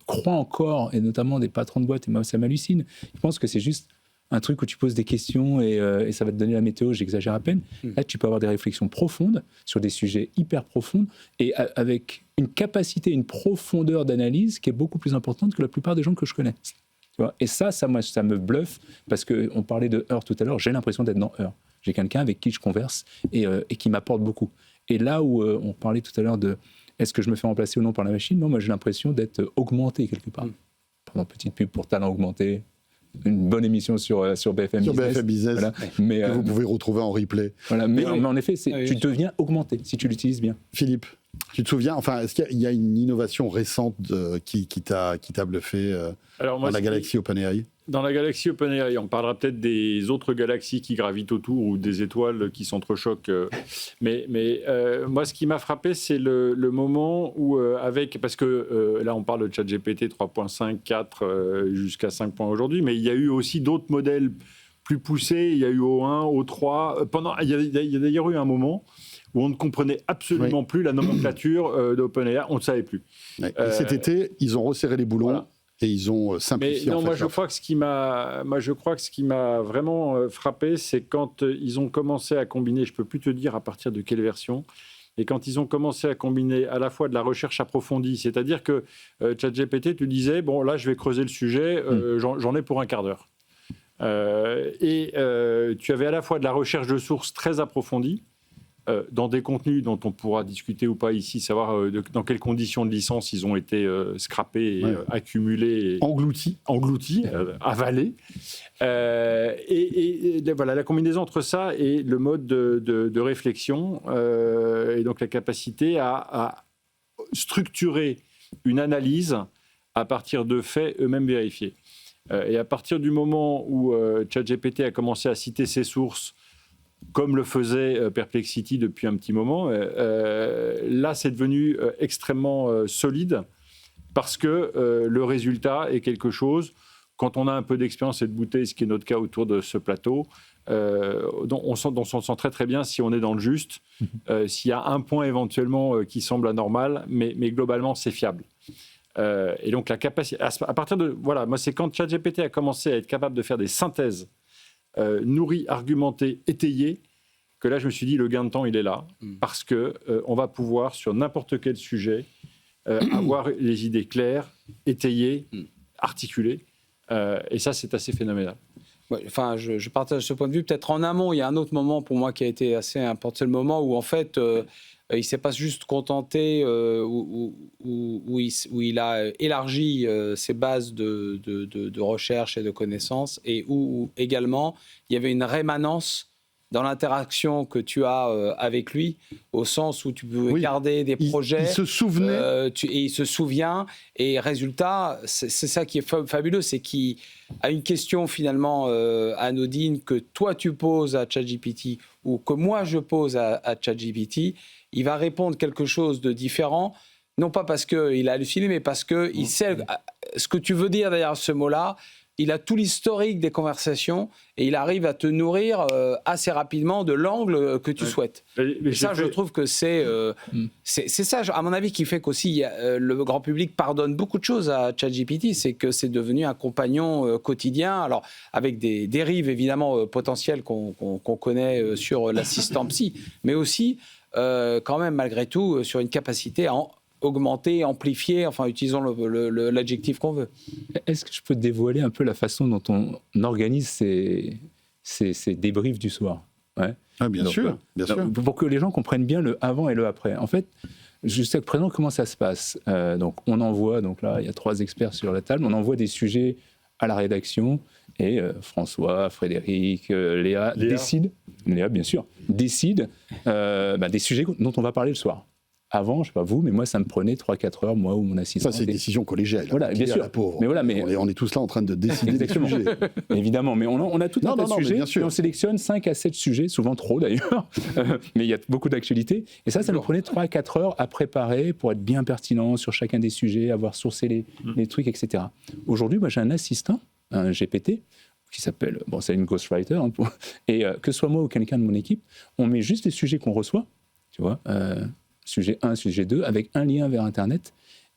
C: croient encore, et notamment des patrons de boîtes, et moi, ça m'hallucine. Ils pensent que c'est juste un truc où tu poses des questions et ça va te donner la météo, j'exagère à peine. Là, tu peux avoir des réflexions profondes sur des sujets hyper profonds et avec une capacité, une profondeur d'analyse qui est beaucoup plus importante que la plupart des gens que je connais. Tu vois, et ça me bluffe parce qu'on parlait de Her tout à l'heure, j'ai l'impression d'être dans Her. J'ai quelqu'un avec qui je converse et qui m'apporte beaucoup. Et là où on parlait tout à l'heure de est-ce que je me fais remplacer ou non par la machine ? Non, moi j'ai l'impression d'être augmenté quelque part. Pardon, petite pub pour Talent Augmenté. Une bonne émission sur BFM Business. Sur BFM Business,
B: voilà. Mais, que vous pouvez retrouver en replay.
C: Voilà, mais en effet, tu deviens augmenté si tu l'utilises bien.
B: Philippe, tu te souviens, enfin, est-ce qu'il y a une innovation récente qui t'a bluffé dans la galaxie OpenAI ?
D: Dans la galaxie OpenAI, on parlera peut-être des autres galaxies qui gravitent autour ou des étoiles qui s'entrechoquent. Mais moi, ce qui m'a frappé, c'est le moment où, parce que là, on parle de ChatGPT 3.5, 4 jusqu'à 5 aujourd'hui, mais il y a eu aussi d'autres modèles plus poussé. Il y a eu O1, O3. Il y a d'ailleurs eu un moment où on ne comprenait absolument plus la nomenclature d'OpenAI. On ne savait plus.
B: Ouais. Et cet été, ils ont resserré les boulons. Voilà. Et ils ont simplifié.
D: Mais non, moi je crois que ce qui m'a vraiment frappé, c'est quand ils ont commencé à combiner, je ne peux plus te dire à partir de quelle version, et quand ils ont commencé à combiner à la fois de la recherche approfondie, c'est-à-dire que ChatGPT te disait, bon là je vais creuser le sujet, j'en ai pour un quart d'heure. Et tu avais à la fois de la recherche de sources très approfondie, dans des contenus dont on pourra discuter ou pas ici, savoir dans quelles conditions de licence ils ont été scrappés, accumulés, engloutis, avalés. Et voilà, la combinaison entre ça et le mode de réflexion, et donc la capacité à structurer une analyse à partir de faits eux-mêmes vérifiés. Et à partir du moment où ChatGPT a commencé à citer ses sources, comme le faisait Perplexity depuis un petit moment, là, c'est devenu extrêmement solide parce que le résultat est quelque chose, quand on a un peu d'expérience et de bouteille, ce qui est notre cas autour de ce plateau, dont on sent très très bien si on est dans le juste, s'il y a un point éventuellement qui semble anormal, mais globalement, c'est fiable. Et donc, la capacité... À partir de... Voilà, moi, c'est quand ChatGPT a commencé à être capable de faire des synthèses nourri, argumenté, étayé, que là, je me suis dit, le gain de temps, il est là. Parce qu'on va pouvoir, sur n'importe quel sujet, avoir les idées claires, étayées, articulées. Et ça, c'est assez phénoménal.
E: Ouais, enfin, je partage ce point de vue. Peut-être en amont, il y a un autre moment pour moi qui a été assez important. C'est le moment où, en fait, il ne s'est pas juste contenté, où il a élargi ses bases de recherche et de connaissances, et où également il y avait une rémanence dans l'interaction que tu as avec lui, au sens où tu peux garder des projets.
B: Il se souvenait.
E: Et il se souvient. Et résultat, c'est ça qui est fabuleux, c'est qu'il a une question finalement anodine que toi tu poses à ChatGPT ou que moi je pose à ChatGPT, il va répondre quelque chose de différent, non pas parce qu'il a halluciné, mais parce qu'il sait ce que tu veux dire derrière ce mot-là. Il a tout l'historique des conversations et il arrive à te nourrir assez rapidement de l'angle que tu souhaites. Et ça, je trouve que c'est ça, à mon avis, qui fait qu'aussi le grand public pardonne beaucoup de choses à ChatGPT. C'est que c'est devenu un compagnon quotidien, alors avec des dérives évidemment potentielles qu'on connaît sur l'assistant psy, mais aussi quand même malgré tout sur une capacité à augmenter, amplifier, enfin utilisons l'adjectif qu'on veut.
C: Est-ce que je peux dévoiler un peu la façon dont on organise ces débriefs du soir?
B: Bien sûr.
C: Pour que les gens comprennent bien le avant et le après. En fait, jusqu'à présent, comment ça se passe? Donc on envoie, donc là il y a 3 experts sur la table, on envoie des sujets à la rédaction et François, Frédéric, Léa décident, Léa bien sûr, décident des sujets dont on va parler le soir. Avant, je ne sais pas vous, mais moi, ça me prenait 3-4 heures, moi ou mon assistant.
B: Ça, c'est une décision collégiale.
C: Voilà, bien sûr.
B: Mais on est tous là en train de décider des sujets.
C: Évidemment, mais on a tout un tas de sujets et on sélectionne 5 à 7 sujets, souvent trop d'ailleurs, mais il y a beaucoup d'actualités. Et ça nous prenait 3-4 heures à préparer pour être bien pertinent sur chacun des sujets, avoir sourcé les trucs, etc. Aujourd'hui, j'ai un assistant, un GPT, qui s'appelle, c'est une ghostwriter, et que ce soit moi ou quelqu'un de mon équipe, on met juste les sujets qu'on reçoit, tu vois, sujet 1, sujet 2, avec un lien vers Internet.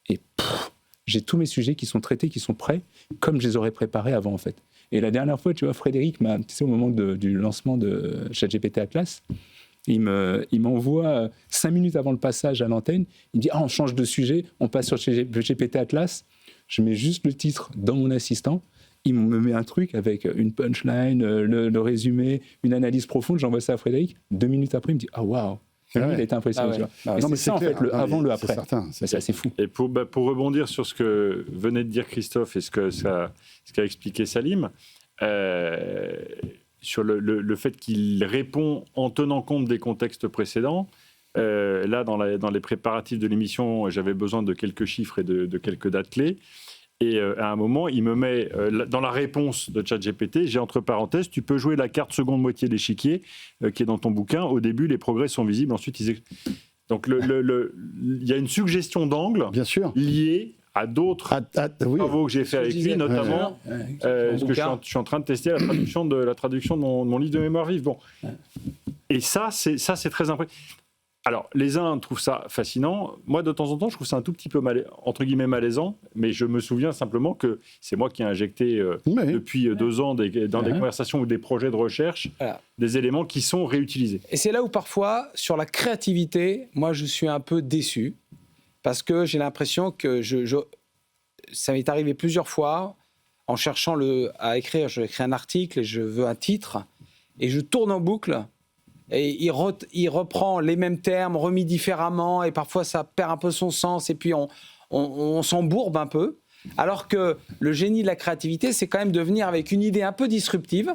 C: Et j'ai tous mes sujets qui sont traités, qui sont prêts, comme je les aurais préparés avant, en fait. Et la dernière fois, tu vois, Frédéric, tu sais, au moment du lancement de ChatGPT Atlas, il m'envoie 5 minutes avant le passage à l'antenne, il me dit « Ah, on change de sujet, on passe sur ChatGPT Atlas ». Je mets juste le titre dans mon assistant, il me met un truc avec une punchline, le résumé, une analyse profonde, j'envoie ça à Frédéric. 2 minutes après, il me dit « Ah, waouh !» Il a été impressionné. C'est ça, en fait, le avant, le après. C'est assez fou.
D: Et pour rebondir sur ce que venait de dire Christophe et ce qu'a expliqué Salim, sur le fait qu'il répond en tenant compte des contextes précédents, là, dans les préparatifs de l'émission, j'avais besoin de quelques chiffres et de quelques dates clés. Et à un moment, il me met dans la réponse de ChatGPT, j'ai entre parenthèses, tu peux jouer la carte seconde moitié de l'échiquier qui est dans ton bouquin. Au début, les progrès sont visibles. Ensuite, donc il y a une suggestion d'angle liée à d'autres travaux que j'ai fait avec lui, notamment parce que je suis en train de tester la traduction de mon livre de mémoire vive. Bon. Et ça, c'est très impressionnant. Alors, les uns trouvent ça fascinant. Moi, de temps en temps, je trouve ça un tout petit peu entre guillemets malaisant. Mais je me souviens simplement que c'est moi qui ai injecté depuis 2 ans dans des conversations ou des projets de recherche des éléments qui sont réutilisés.
E: Et c'est là où parfois, sur la créativité, moi, je suis un peu déçu. Parce que j'ai l'impression que ça m'est arrivé plusieurs fois, en cherchant à écrire, je écris un article et je veux un titre, et je tourne en boucle. Et il reprend les mêmes termes, remis différemment, et parfois ça perd un peu son sens, et puis on s'embourbe un peu. Alors que le génie de la créativité, c'est quand même de venir avec une idée un peu disruptive,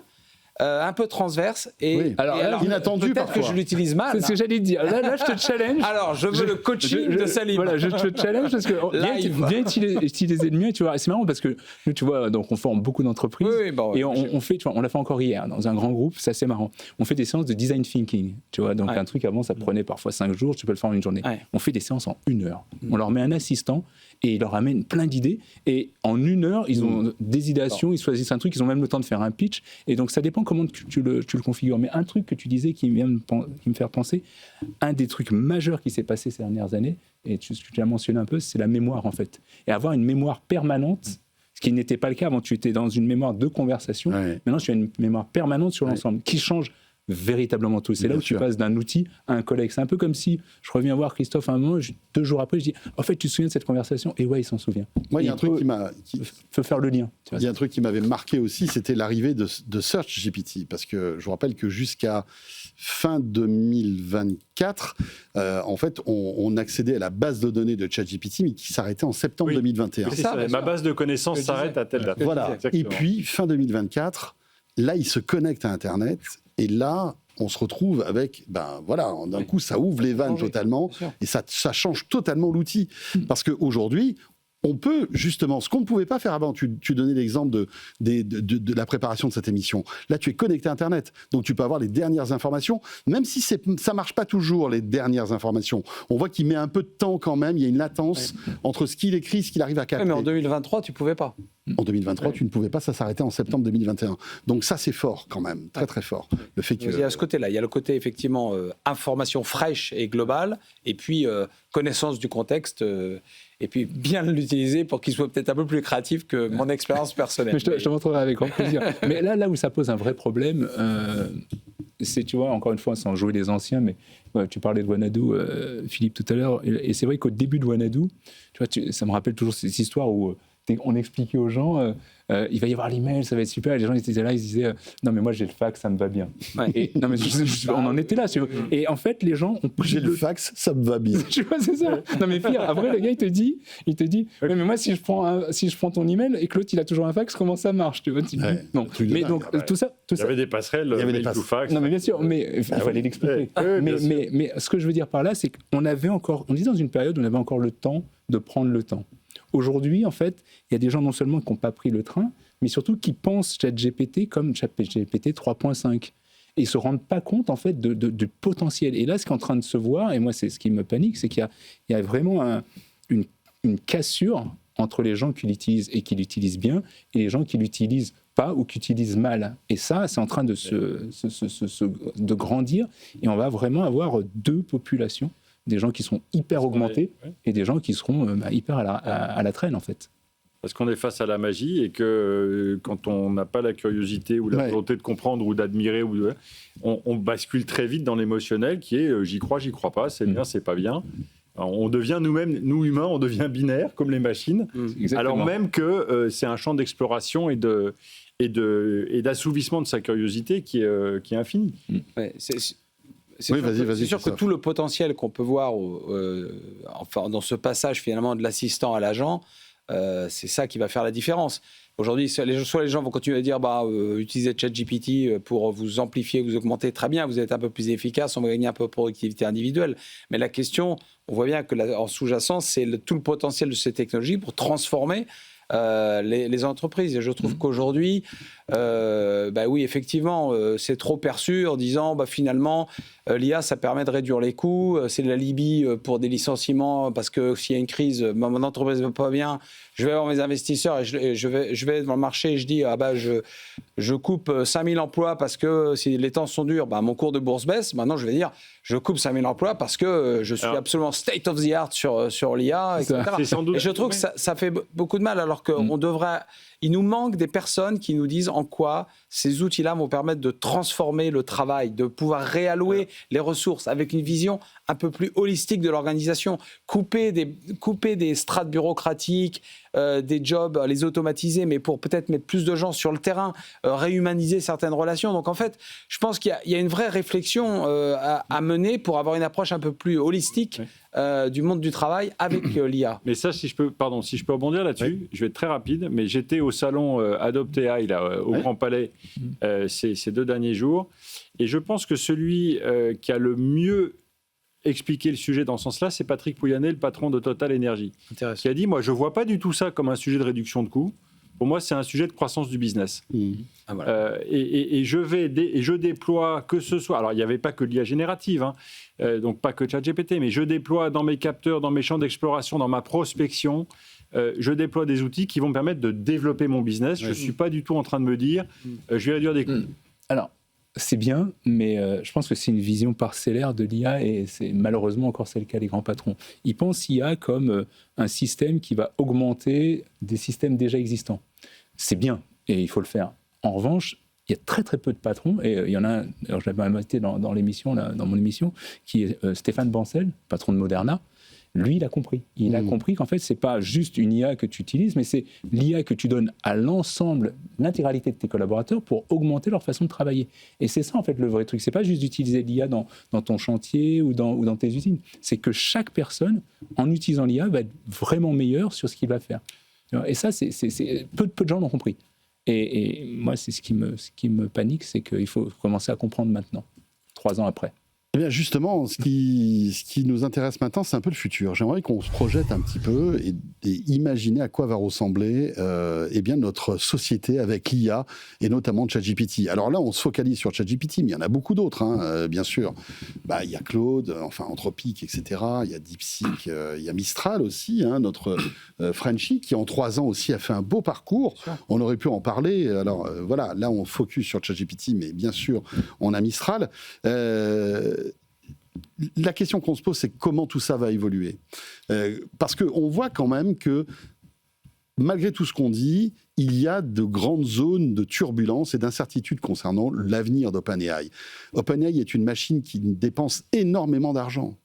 E: un peu transverse, et alors
B: inattendu
E: peut-être
B: parfois.
E: que je l'utilise mal.
C: C'est ce que j'allais te dire. Là, je te challenge.
E: Alors, je veux le coaching de Salim.
C: Voilà, je te challenge parce que viens utiliser le mien. Tu vois, c'est marrant parce que nous, tu vois, donc on forme beaucoup d'entreprises et on fait, tu vois, on l'a fait encore hier dans un grand groupe. C'est assez marrant. On fait des séances de design thinking. Tu vois, donc un truc avant, ça prenait parfois 5 jours. Tu peux le faire en une journée. On fait des séances en 1 heure. On leur met un assistant et il leur amène plein d'idées. Et en 1 heure, ils ont des idéations, ils choisissent un truc, ils ont même le temps de faire un pitch. Et donc ça dépend comment tu le configures. Mais un truc que tu disais qui vient me faire penser, un des trucs majeurs qui s'est passé ces dernières années, et tu l'as mentionné un peu, c'est la mémoire en fait. Et avoir une mémoire permanente, ce qui n'était pas le cas avant, tu étais dans une mémoire de conversation. Maintenant, tu as une mémoire permanente sur l'ensemble qui change véritablement tout. C'est là où tu passes d'un outil à un collègue. C'est un peu comme si je reviens voir Christophe à un moment, 2 jours après, je dis en fait, tu te souviens de cette conversation? Et ouais, il s'en souvient.
B: Moi, il y a un truc
C: qui peut faire le lien.
B: Il y a un truc qui m'avait marqué aussi, c'était l'arrivée de SearchGPT. Parce que je vous rappelle que jusqu'à fin 2024, en fait, on accédait à la base de données de ChatGPT, mais qui s'arrêtait en septembre 2021.
D: C'est ça, ma base de connaissances s'arrête à telle date.
B: Voilà.
D: Exactement.
B: Et puis, fin 2024, là, il se connecte à Internet. Et là, on se retrouve avec, d'un coup, ça ouvre les vannes totalement et ça change totalement l'outil. Parce qu'aujourd'hui, on peut justement, ce qu'on ne pouvait pas faire avant, tu donnais l'exemple de la préparation de cette émission. Là, tu es connecté à Internet, donc tu peux avoir les dernières informations, même si ça ne marche pas toujours, les dernières informations. On voit qu'il met un peu de temps quand même, il y a une latence entre ce qu'il écrit et ce qu'il arrive à capter.
E: Mais en 2023, tu ne pouvais pas.
B: En 2023, tu ne pouvais pas, ça s'arrêtait en septembre 2021. Donc ça, c'est fort quand même, très très fort. Le fait que...
E: Il y a ce côté-là, il y a le côté effectivement information fraîche et globale, et puis connaissance du contexte, et puis bien l'utiliser pour qu'il soit peut-être un peu plus créatif que mon expérience personnelle.
C: Mais je te montrerai avec grand plaisir. Mais là où ça pose un vrai problème, c'est, tu vois, encore une fois, sans jouer les anciens, mais tu parlais de Wanadoo, Philippe, tout à l'heure, et c'est vrai qu'au début de Wanadoo, tu vois, ça me rappelle toujours cette histoire où on expliquait aux gens, il va y avoir l'email, ça va être super. Et les gens ils étaient là, ils disaient non mais moi j'ai le fax, ça me va bien. Et, non mais on en était là. Et en fait les gens ont pris
B: j'ai le fax, ça me va bien.
C: Tu vois, c'est ça. Non mais pire. Après le gars il te dit ouais, mais moi si je prends ton email et que l'autre il a toujours un fax, comment ça marche, tu vois? Non. Mais donc tout ça.
D: Il y avait des passerelles, il y avait des fax.
C: Non mais bien sûr, mais il fallait l'expliquer. Mais ce que je veux dire par là, c'est qu'on avait encore, on est dans une période où on avait encore le temps de prendre le temps. Aujourd'hui, en fait, il y a des gens non seulement qui n'ont pas pris le train, mais surtout qui pensent ChatGPT comme ChatGPT 3.5. Et ils ne se rendent pas compte, en fait, du potentiel. Et là, ce qui est en train de se voir, et moi, c'est ce qui me panique, c'est qu'il y a vraiment une cassure entre les gens qui l'utilisent et qui l'utilisent bien, et les gens qui ne l'utilisent pas ou qui l'utilisent mal. Et ça, c'est en train de grandir, et on va vraiment avoir 2 populations. Des gens qui sont hyper augmentés et des gens qui seront hyper à la traîne, en fait.
D: Parce qu'on est face à la magie et que quand on n'a pas la curiosité ou la volonté de comprendre ou d'admirer, on bascule très vite dans l'émotionnel qui est j'y crois pas, c'est bien, c'est pas bien. Alors, on devient nous-mêmes, nous humains, on devient binaire comme les machines, alors même que c'est un champ d'exploration et d'assouvissement de sa curiosité qui est infini.
E: C'est sûr que tout le potentiel qu'on peut voir dans ce passage finalement de l'assistant à l'agent, c'est ça qui va faire la différence. Aujourd'hui, soit les gens vont continuer à dire utilisez ChatGPT pour vous amplifier, vous augmenter, très bien, vous êtes un peu plus efficace, on va gagner un peu de productivité individuelle. Mais la question, on voit bien que en sous-jacent, c'est tout le potentiel de ces technologies pour transformer les entreprises. Et je trouve qu'aujourd'hui, oui, effectivement, c'est trop perçu en disant finalement, l'IA, ça permet de réduire les coûts, c'est de l'alibi pour des licenciements, parce que s'il y a une crise, mon entreprise ne va pas bien, je vais voir mes investisseurs et je vais dans le marché et je dis je coupe 5000 emplois parce que si les temps sont durs, mon cours de bourse baisse. Maintenant, je vais dire je coupe 5000 emplois parce que je suis absolument state of the art sur l'IA, etc. Et je trouve que ça fait beaucoup de mal, alors qu'on devrait... Il nous manque des personnes qui nous disent en quoi ces outils-là vont permettre de transformer le travail, de pouvoir réallouer les ressources avec une vision un peu plus holistique de l'organisation, couper des strates bureaucratiques, des jobs, les automatiser, mais pour peut-être mettre plus de gens sur le terrain, réhumaniser certaines relations. Donc en fait, je pense qu'il y a une vraie réflexion à mener pour avoir une approche un peu plus holistique du monde du travail avec l'IA.
D: Mais ça, si je peux rebondir là-dessus, je vais être très rapide, mais j'étais au salon Adopt AI au Grand Palais ces 2 derniers jours, et je pense que celui qui a le mieux expliqué le sujet dans ce sens-là, c'est Patrick Pouyanné, le patron de Total Energy, qui a dit, moi, je ne vois pas du tout ça comme un sujet de réduction de coûts. Pour moi, c'est un sujet de croissance du business. Voilà. Et je déploie, que ce soit... Alors, il n'y avait pas que l'IA générative, donc pas que ChatGPT, mais je déploie dans mes capteurs, dans mes champs d'exploration, dans ma prospection, je déploie des outils qui vont me permettre de développer mon business. Je ne suis pas du tout en train de me dire, je vais réduire des coûts.
C: Alors, c'est bien, mais je pense que c'est une vision parcellaire de l'IA, et c'est malheureusement encore c'est le cas des grands patrons. Ils pensent l'IA comme un système qui va augmenter des systèmes déjà existants. C'est bien, et il faut le faire. En revanche, il y a très très peu de patrons, et il y en a un, alors je l'avais invité dans l'émission, dans mon émission, qui est Stéphane Bancel, patron de Moderna. Lui, il a compris. Il a compris qu'en fait, ce n'est pas juste une IA que tu utilises, mais c'est l'IA que tu donnes à l'ensemble, l'intégralité de tes collaborateurs pour augmenter leur façon de travailler. Et c'est ça, en fait, le vrai truc. Ce n'est pas juste d'utiliser l'IA dans ton chantier ou dans tes usines. C'est que chaque personne, en utilisant l'IA, va être vraiment meilleure sur ce qu'il va faire. Et ça, peu de gens l'ont compris. Et moi, c'est ce qui me panique, c'est qu'il faut commencer à comprendre maintenant, 3 ans après.
B: Eh bien justement, ce qui nous intéresse maintenant, c'est un peu le futur. J'aimerais qu'on se projette un petit peu et imaginer à quoi va ressembler notre société avec l'IA et notamment ChatGPT. Alors là, on se focalise sur ChatGPT, mais il y en a beaucoup d'autres, bien sûr. Il y a Claude, Anthropic, etc. Il y a DeepSeek, il y a Mistral aussi, notre Frenchie, qui en 3 ans aussi a fait un beau parcours. On aurait pu en parler. Alors voilà, là on focus sur ChatGPT, mais bien sûr, on a Mistral. La question qu'on se pose, c'est comment tout ça va évoluer. Parce qu'on voit quand même que, malgré tout ce qu'on dit, il y a de grandes zones de turbulence et d'incertitude concernant l'avenir d'OpenAI. OpenAI est une machine qui dépense énormément d'argent,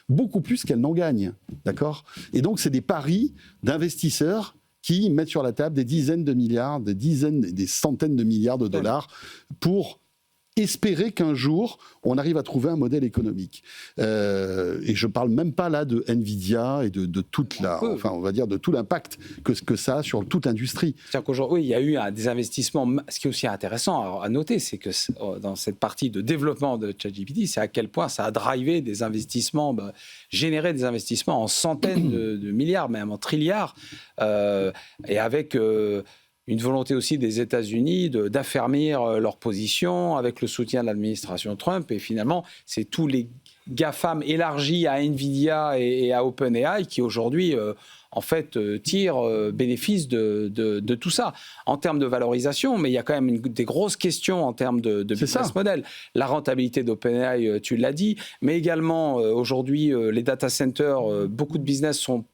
B: beaucoup plus qu'elle n'en gagne, d'accord ? Et donc, c'est des paris d'investisseurs qui mettent sur la table des dizaines de milliards, des centaines de milliards de dollars pour espérer qu'un jour, on arrive à trouver un modèle économique. Et je ne parle même pas là de Nvidia et de toute on va dire de tout l'impact que ça a sur toute l'industrie.
E: C'est-à-dire qu'aujourd'hui, il y a eu des investissements. Ce qui est aussi intéressant à noter, c'est que dans cette partie de développement de ChatGPT, c'est à quel point ça a drivé des investissements, généré des investissements en centaines de milliards, même en trilliards, et avec... une volonté aussi des États-Unis d'affermir leur position avec le soutien de l'administration Trump. Et finalement, c'est tous les GAFAM élargis à Nvidia et à OpenAI qui aujourd'hui, tirent bénéfice de tout ça. En termes de valorisation, mais il y a quand même des grosses questions en termes de business model. La rentabilité d'OpenAI, tu l'as dit, mais également aujourd'hui, les data centers, beaucoup de business son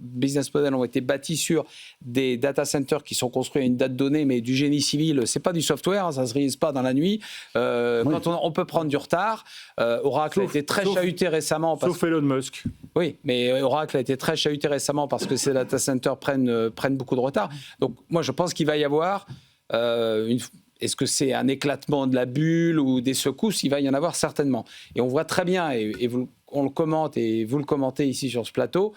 E: business model ont été bâtis sur des data centers qui sont construits à une date donnée, mais du génie civil, c'est pas du software, ça se réalise pas dans la nuit. Quand on peut prendre du retard. Oracle a été très chahuté récemment.
D: Sauf Elon Musk.
E: Oui, mais Oracle a été très chahuté récemment parce que ces data centers prennent beaucoup de retard. Donc moi, je pense qu'il va y avoir est-ce que c'est un éclatement de la bulle ou des secousses ? Il va y en avoir certainement. Et on voit très bien, on le commente et vous le commentez ici sur ce plateau,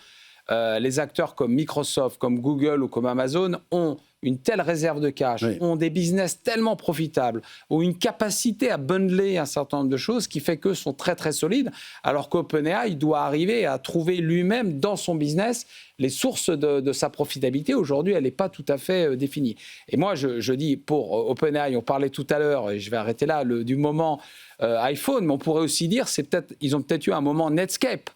E: les acteurs comme Microsoft, comme Google ou comme Amazon ont une telle réserve de cash, ont des business tellement profitables, ont une capacité à bundler un certain nombre de choses qui fait qu'eux sont très très solides, alors qu'OpenAI doit arriver à trouver lui-même dans son business les sources de sa profitabilité. Aujourd'hui, elle n'est pas tout à fait définie. Et moi, je dis, pour OpenAI, on parlait tout à l'heure, et je vais arrêter là, du moment iPhone, mais on pourrait aussi dire, ils ont peut-être eu un moment Netscape.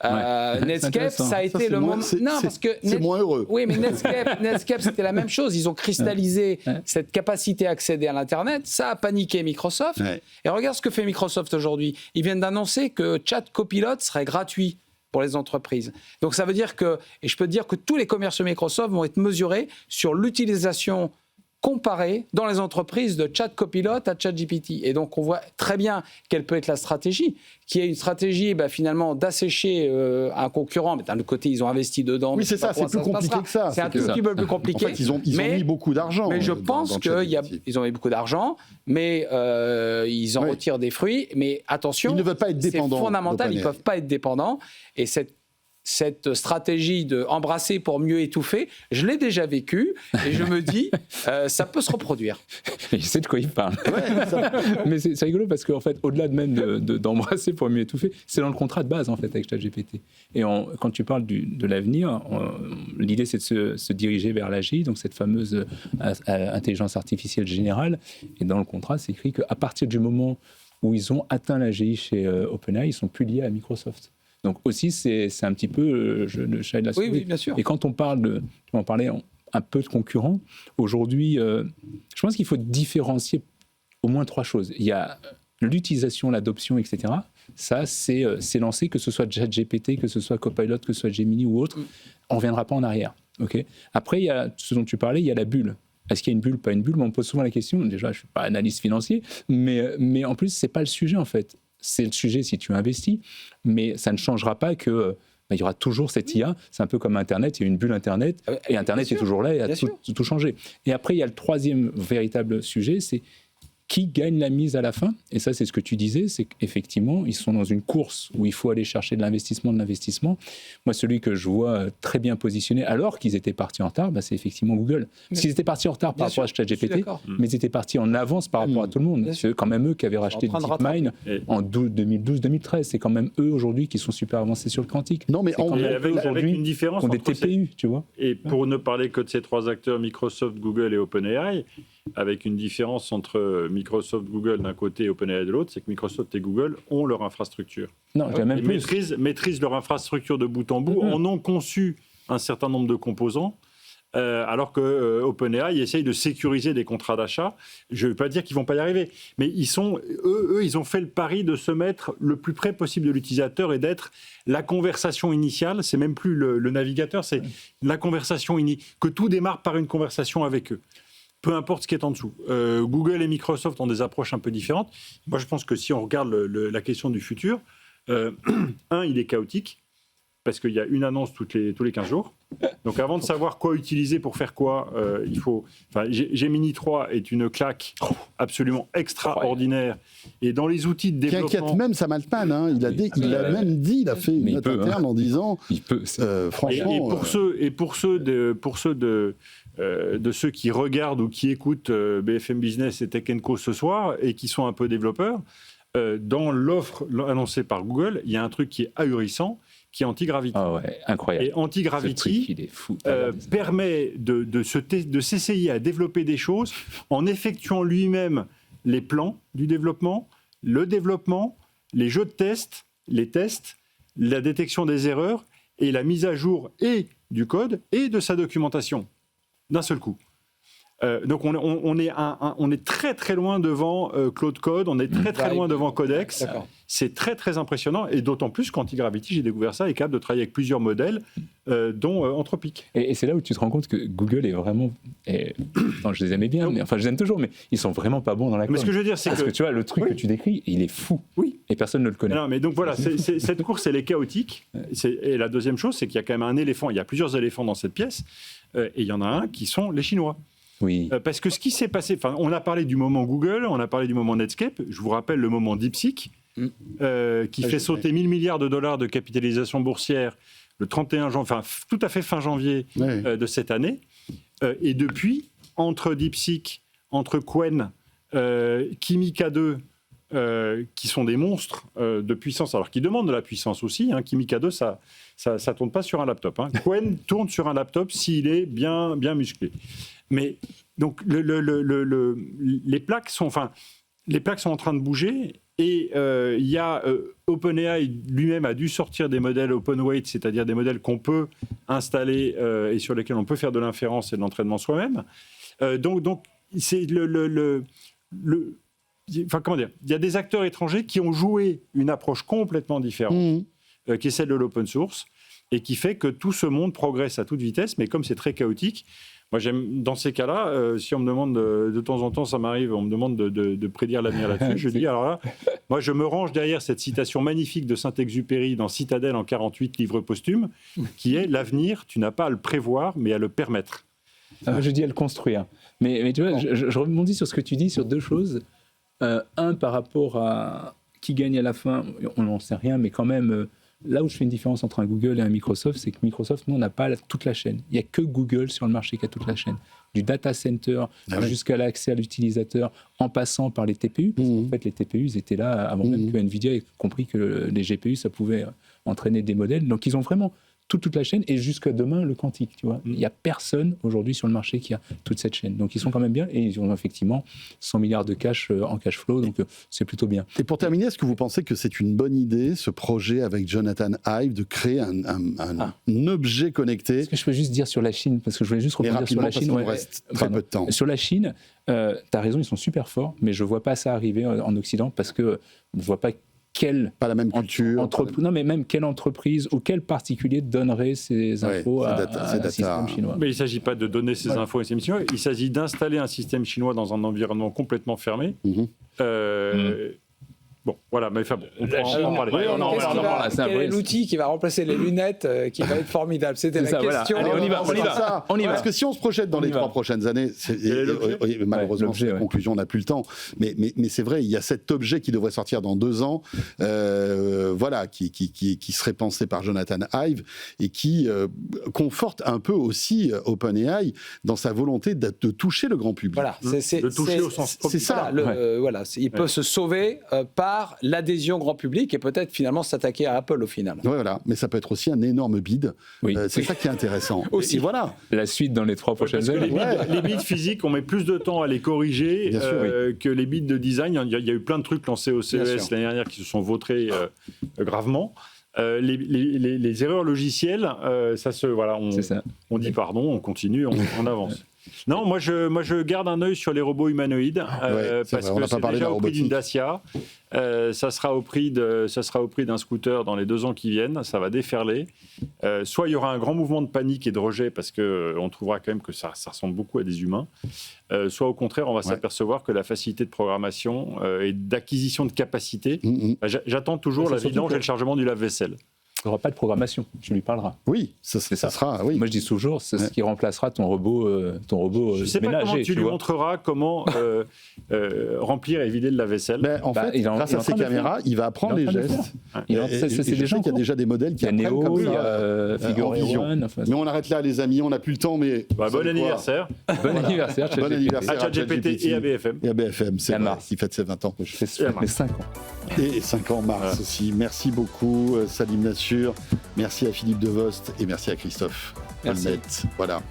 E: Netscape, ça a été le moment. Non, parce que
B: c'est moins heureux.
E: Oui, mais Netscape, c'était la même chose. Ils ont cristallisé cette capacité à accéder à l'Internet. Ça a paniqué Microsoft. Et regarde ce que fait Microsoft aujourd'hui. Ils viennent d'annoncer que Chat Copilot serait gratuit pour les entreprises. Donc ça veut dire que, et je peux te dire que tous les commerciaux Microsoft vont être mesurés sur l'utilisation comparée dans les entreprises de Chat Copilot à Chat GPT. Et donc on voit très bien quelle peut être la stratégie, qui est une stratégie finalement d'assécher un concurrent, mais d'un autre côté ils ont investi dedans.
B: Oui, c'est ça, c'est plus compliqué que ça.
E: C'est un tout petit peu plus compliqué.
B: En fait, ils ont mis beaucoup d'argent.
E: Mais je pense qu'ils ont mis beaucoup d'argent, mais ils en retirent des fruits. Mais attention,
B: ils ne veulent pas être dépendants.
E: C'est fondamental, ils ne peuvent pas être dépendants. Et cette stratégie d'embrasser pour mieux étouffer, je l'ai déjà vécu et je me dis, ça peut se reproduire.
C: Je sais de quoi il parle. Mais c'est rigolo parce qu'en fait, au-delà d'embrasser pour mieux étouffer, c'est dans le contrat de base en fait avec ChatGPT. Et quand tu parles de l'avenir, l'idée c'est de se diriger vers l'AGI, donc cette fameuse intelligence artificielle générale. Et dans le contrat, c'est écrit qu'à partir du moment où ils ont atteint l'AGI chez OpenAI, ils sont plus liés à Microsoft. Donc aussi, c'est un petit peu le chat et la souris.
E: Oui, bien sûr.
C: Et quand on parle tu m'en parlais un peu de concurrents, aujourd'hui, je pense qu'il faut différencier au moins 3 choses. Il y a l'utilisation, l'adoption, etc. Ça, c'est lancé, que ce soit ChatGPT, que ce soit Copilot, que ce soit Gemini ou autre, on ne reviendra pas en arrière. Okay. Après, il y a ce dont tu parlais, il y a la bulle. Est-ce qu'il y a une bulle, pas une bulle? On me pose souvent la question. Déjà, je ne suis pas analyste financier, mais en plus, ce n'est pas le sujet, en fait. C'est le sujet si tu investis, mais ça ne changera pas que il y aura toujours cette IA. C'est un peu comme Internet, il y a une bulle Internet, et Internet est toujours là et a tout changé. Et après, il y a le troisième véritable sujet, c'est qui gagne la mise à la fin. Et ça, c'est ce que tu disais, c'est qu'effectivement, ils sont dans une course où il faut aller chercher de l'investissement. Moi, celui que je vois très bien positionné, alors qu'ils étaient partis en retard, c'est effectivement Google. Parce qu'ils étaient partis en retard par rapport à ChatGPT, mais ils étaient partis en avance par rapport à tout le monde. C'est quand même eux qui avaient racheté DeepMind en 2012-2013. C'est quand même eux, aujourd'hui, qui sont super avancés sur le quantique.
B: Non, mais
D: avec une différence
C: entre des TPU, tu vois.
D: Et pour ne parler que de ces 3 acteurs, Microsoft, Google et OpenAI, avec une différence entre Microsoft, Google d'un côté et OpenAI de l'autre, c'est que Microsoft et Google ont leur infrastructure.
C: Non, même plus.
D: Maîtrisent leur infrastructure de bout en bout, en ont conçu un certain nombre de composants, alors que OpenAI essaye de sécuriser des contrats d'achat. Je ne veux pas dire qu'ils ne vont pas y arriver, mais ils ont fait le pari de se mettre le plus près possible de l'utilisateur et d'être la conversation initiale. C'est même plus le navigateur, c'est la conversation que tout démarre par une conversation avec eux. Peu importe ce qui est en dessous. Google et Microsoft ont des approches un peu différentes. Moi, je pense que si on regarde la question du futur, il est chaotique, parce qu'il y a une annonce tous les 15 jours. Donc, avant de savoir quoi utiliser pour faire quoi, il faut... Gemini 3 est une claque absolument extraordinaire. Et dans les outils de développement...
B: Qui inquiète même Sam Altman. Hein. Il a fait une note interne en disant...
C: Il peut.
B: Franchement...
D: Et pour ceux de ceux qui regardent ou qui écoutent BFM Business et Tech & Co ce soir et qui sont un peu développeurs, dans l'offre annoncée par Google, il y a un truc qui est ahurissant, qui est Antigravity.
C: Ah ouais, incroyable.
D: Et Antigravity permet de s'essayer à développer des choses en effectuant lui-même les plans du développement, le développement, les jeux de tests, les tests, la détection des erreurs et la mise à jour et du code et de sa documentation. D'un seul coup. Donc on est très très loin devant Claude Code, on est très très loin devant Codex.
E: D'accord.
D: C'est très très impressionnant et d'autant plus qu'Antigravity, j'ai découvert ça, est capable de travailler avec plusieurs modèles, dont Anthropic.
C: Et c'est là où tu te rends compte que Google est vraiment... je les aimais bien, je les aime toujours, mais ils sont vraiment pas bons dans la com.
D: Mais ce que je veux dire, c'est
C: parce que tu vois, le truc que tu décris, il est fou.
D: Oui.
C: Et personne ne le connaît.
D: Non, mais donc voilà, cette course, elle est chaotique. Et la deuxième chose, c'est qu'il y a quand même un éléphant, il y a plusieurs éléphants dans cette pièce, et il y en a un qui sont les Chinois.
C: Oui.
D: Parce que ce qui s'est passé, on a parlé du moment Google, on a parlé du moment Netscape, je vous rappelle le moment DeepSeek, qui fait sauter 1 000 milliards de dollars de capitalisation boursière le 31 janvier, tout à fait fin janvier de cette année. Et depuis, entre DeepSeek, entre Qwen, Kimi K2, qui sont des monstres de puissance, alors qui demandent de la puissance aussi. Kimi K2, ça tourne pas sur un laptop. Qwen tourne sur un laptop s'il est bien musclé. Mais donc les plaques sont en train de bouger. Et il y a OpenAI lui-même a dû sortir des modèles open weight, c'est-à-dire des modèles qu'on peut installer et sur lesquels on peut faire de l'inférence et de l'entraînement soi-même. Donc c'est comment dire, il y a des acteurs étrangers qui ont joué une approche complètement différente, qui est celle de l'open source, et qui fait que tout ce monde progresse à toute vitesse, mais comme c'est très chaotique, moi j'aime, dans ces cas-là, si on me demande, de temps en temps ça m'arrive, on me demande de prédire l'avenir là-dessus, je dis, alors là, moi je me range derrière cette citation magnifique de Saint-Exupéry dans Citadelle en 48 livres posthumes, qui est « L'avenir, tu n'as pas à le prévoir, mais à le permettre ».
C: Je dis à le construire. Mais tu vois, je rebondis sur ce que tu dis, sur deux choses. Un, par rapport à qui gagne à la fin, on n'en sait rien, mais quand même, là où je fais une différence entre un Google et un Microsoft, c'est que Microsoft, nous, on n'a pas toute la chaîne. Il n'y a que Google sur le marché qui a toute la chaîne. Du data center jusqu'à l'accès à l'utilisateur, en passant par les TPU, parce qu'en fait, les TPU, ils étaient là avant même que NVIDIA ait compris que les GPU, ça pouvait entraîner des modèles. Donc, ils ont vraiment toute la chaîne, et jusqu'à demain, le quantique, tu vois. Il n'y a personne aujourd'hui sur le marché qui a toute cette chaîne. Donc, ils sont quand même bien, et ils ont effectivement 100 milliards de cash en cash flow, donc c'est plutôt bien.
B: Et pour terminer, est-ce que vous pensez que c'est une bonne idée, ce projet avec Jonathan Ive, de créer un objet connecté?
C: Est-ce que je peux juste dire sur la Chine, parce que je voulais juste rebondir sur la Chine.
B: Il reste très peu de temps.
C: Sur la Chine, tu as raison, ils sont super forts, mais je ne vois pas ça arriver en Occident, parce que je ne vois pas
B: pas la même culture.
C: Non, mais même quelle entreprise ou quel particulier donnerait ces infos à un système chinois.
D: Mais il ne s'agit pas de donner ces infos à un système chinois, il s'agit d'installer un système chinois dans un environnement complètement fermé. Bon, voilà, mais enfin, on pourra en parler.
E: Quel est l'outil qui va remplacer les lunettes qui va être formidable? C'était la question.
C: Allez, on y va.
B: Parce que si on se projette dans les 3 prochaines années, malheureusement, la conclusion, on n'a plus le temps. Mais c'est vrai, il y a cet objet qui devrait sortir dans 2 ans, qui serait pensé par Jonathan Ive et qui conforte un peu aussi OpenAI dans sa volonté de toucher le grand public.
E: Voilà,
D: de toucher au sens propre.
B: C'est ça.
E: Il peut se sauver par l'adhésion grand public et peut-être finalement s'attaquer à Apple au final.
B: Ouais, voilà, mais ça peut être aussi un énorme bid. C'est ça qui est intéressant.
E: Aussi,
B: voilà.
C: La suite dans les 3 prochaines années.
D: Les bids physiques, on met plus de temps à les corriger que les bids de design. Il y a eu plein de trucs lancés au CES l'année dernière qui se sont vautrés gravement. Les erreurs logicielles, on dit pardon, on continue, on avance. Non, moi je garde un œil sur les robots humanoïdes parce que c'est déjà au prix d'une Dacia. Ça sera au prix d'un scooter dans les 2 ans qui viennent. Ça va déferler. Soit il y aura un grand mouvement de panique et de rejet parce qu'on trouvera quand même que ça ressemble beaucoup à des humains. Soit au contraire, on va s'apercevoir que la facilité de programmation et d'acquisition de capacité. J'attends toujours la vidange et le chargement du lave-vaisselle.
C: Il n'y aura pas de programmation, tu lui parleras.
B: Oui, ça sera. Oui.
C: Moi, je dis toujours, c'est ce qui remplacera ton robot ménager.
D: Je ne sais pas comment tu lui montreras comment remplir et vider le lave-vaisselle.
B: En fait, grâce à ces caméras, il va apprendre les gestes. Je sais qu'il y a déjà des modèles qui apprennent comme ça.
C: Il y a Figure One.
B: Mais on arrête là, les amis, on n'a plus le temps. Mais
D: bon anniversaire.
B: Bon anniversaire à
D: ChatGPT et à BFM.
B: Et à BFM, c'est Mars qui fête ses 20 ans.
C: Je fais mes 5 ans.
B: Et 5 ans Mars aussi. Merci beaucoup, Salim Nassur. Merci à Philippe Devost et merci à Christophe Holmet. Voilà.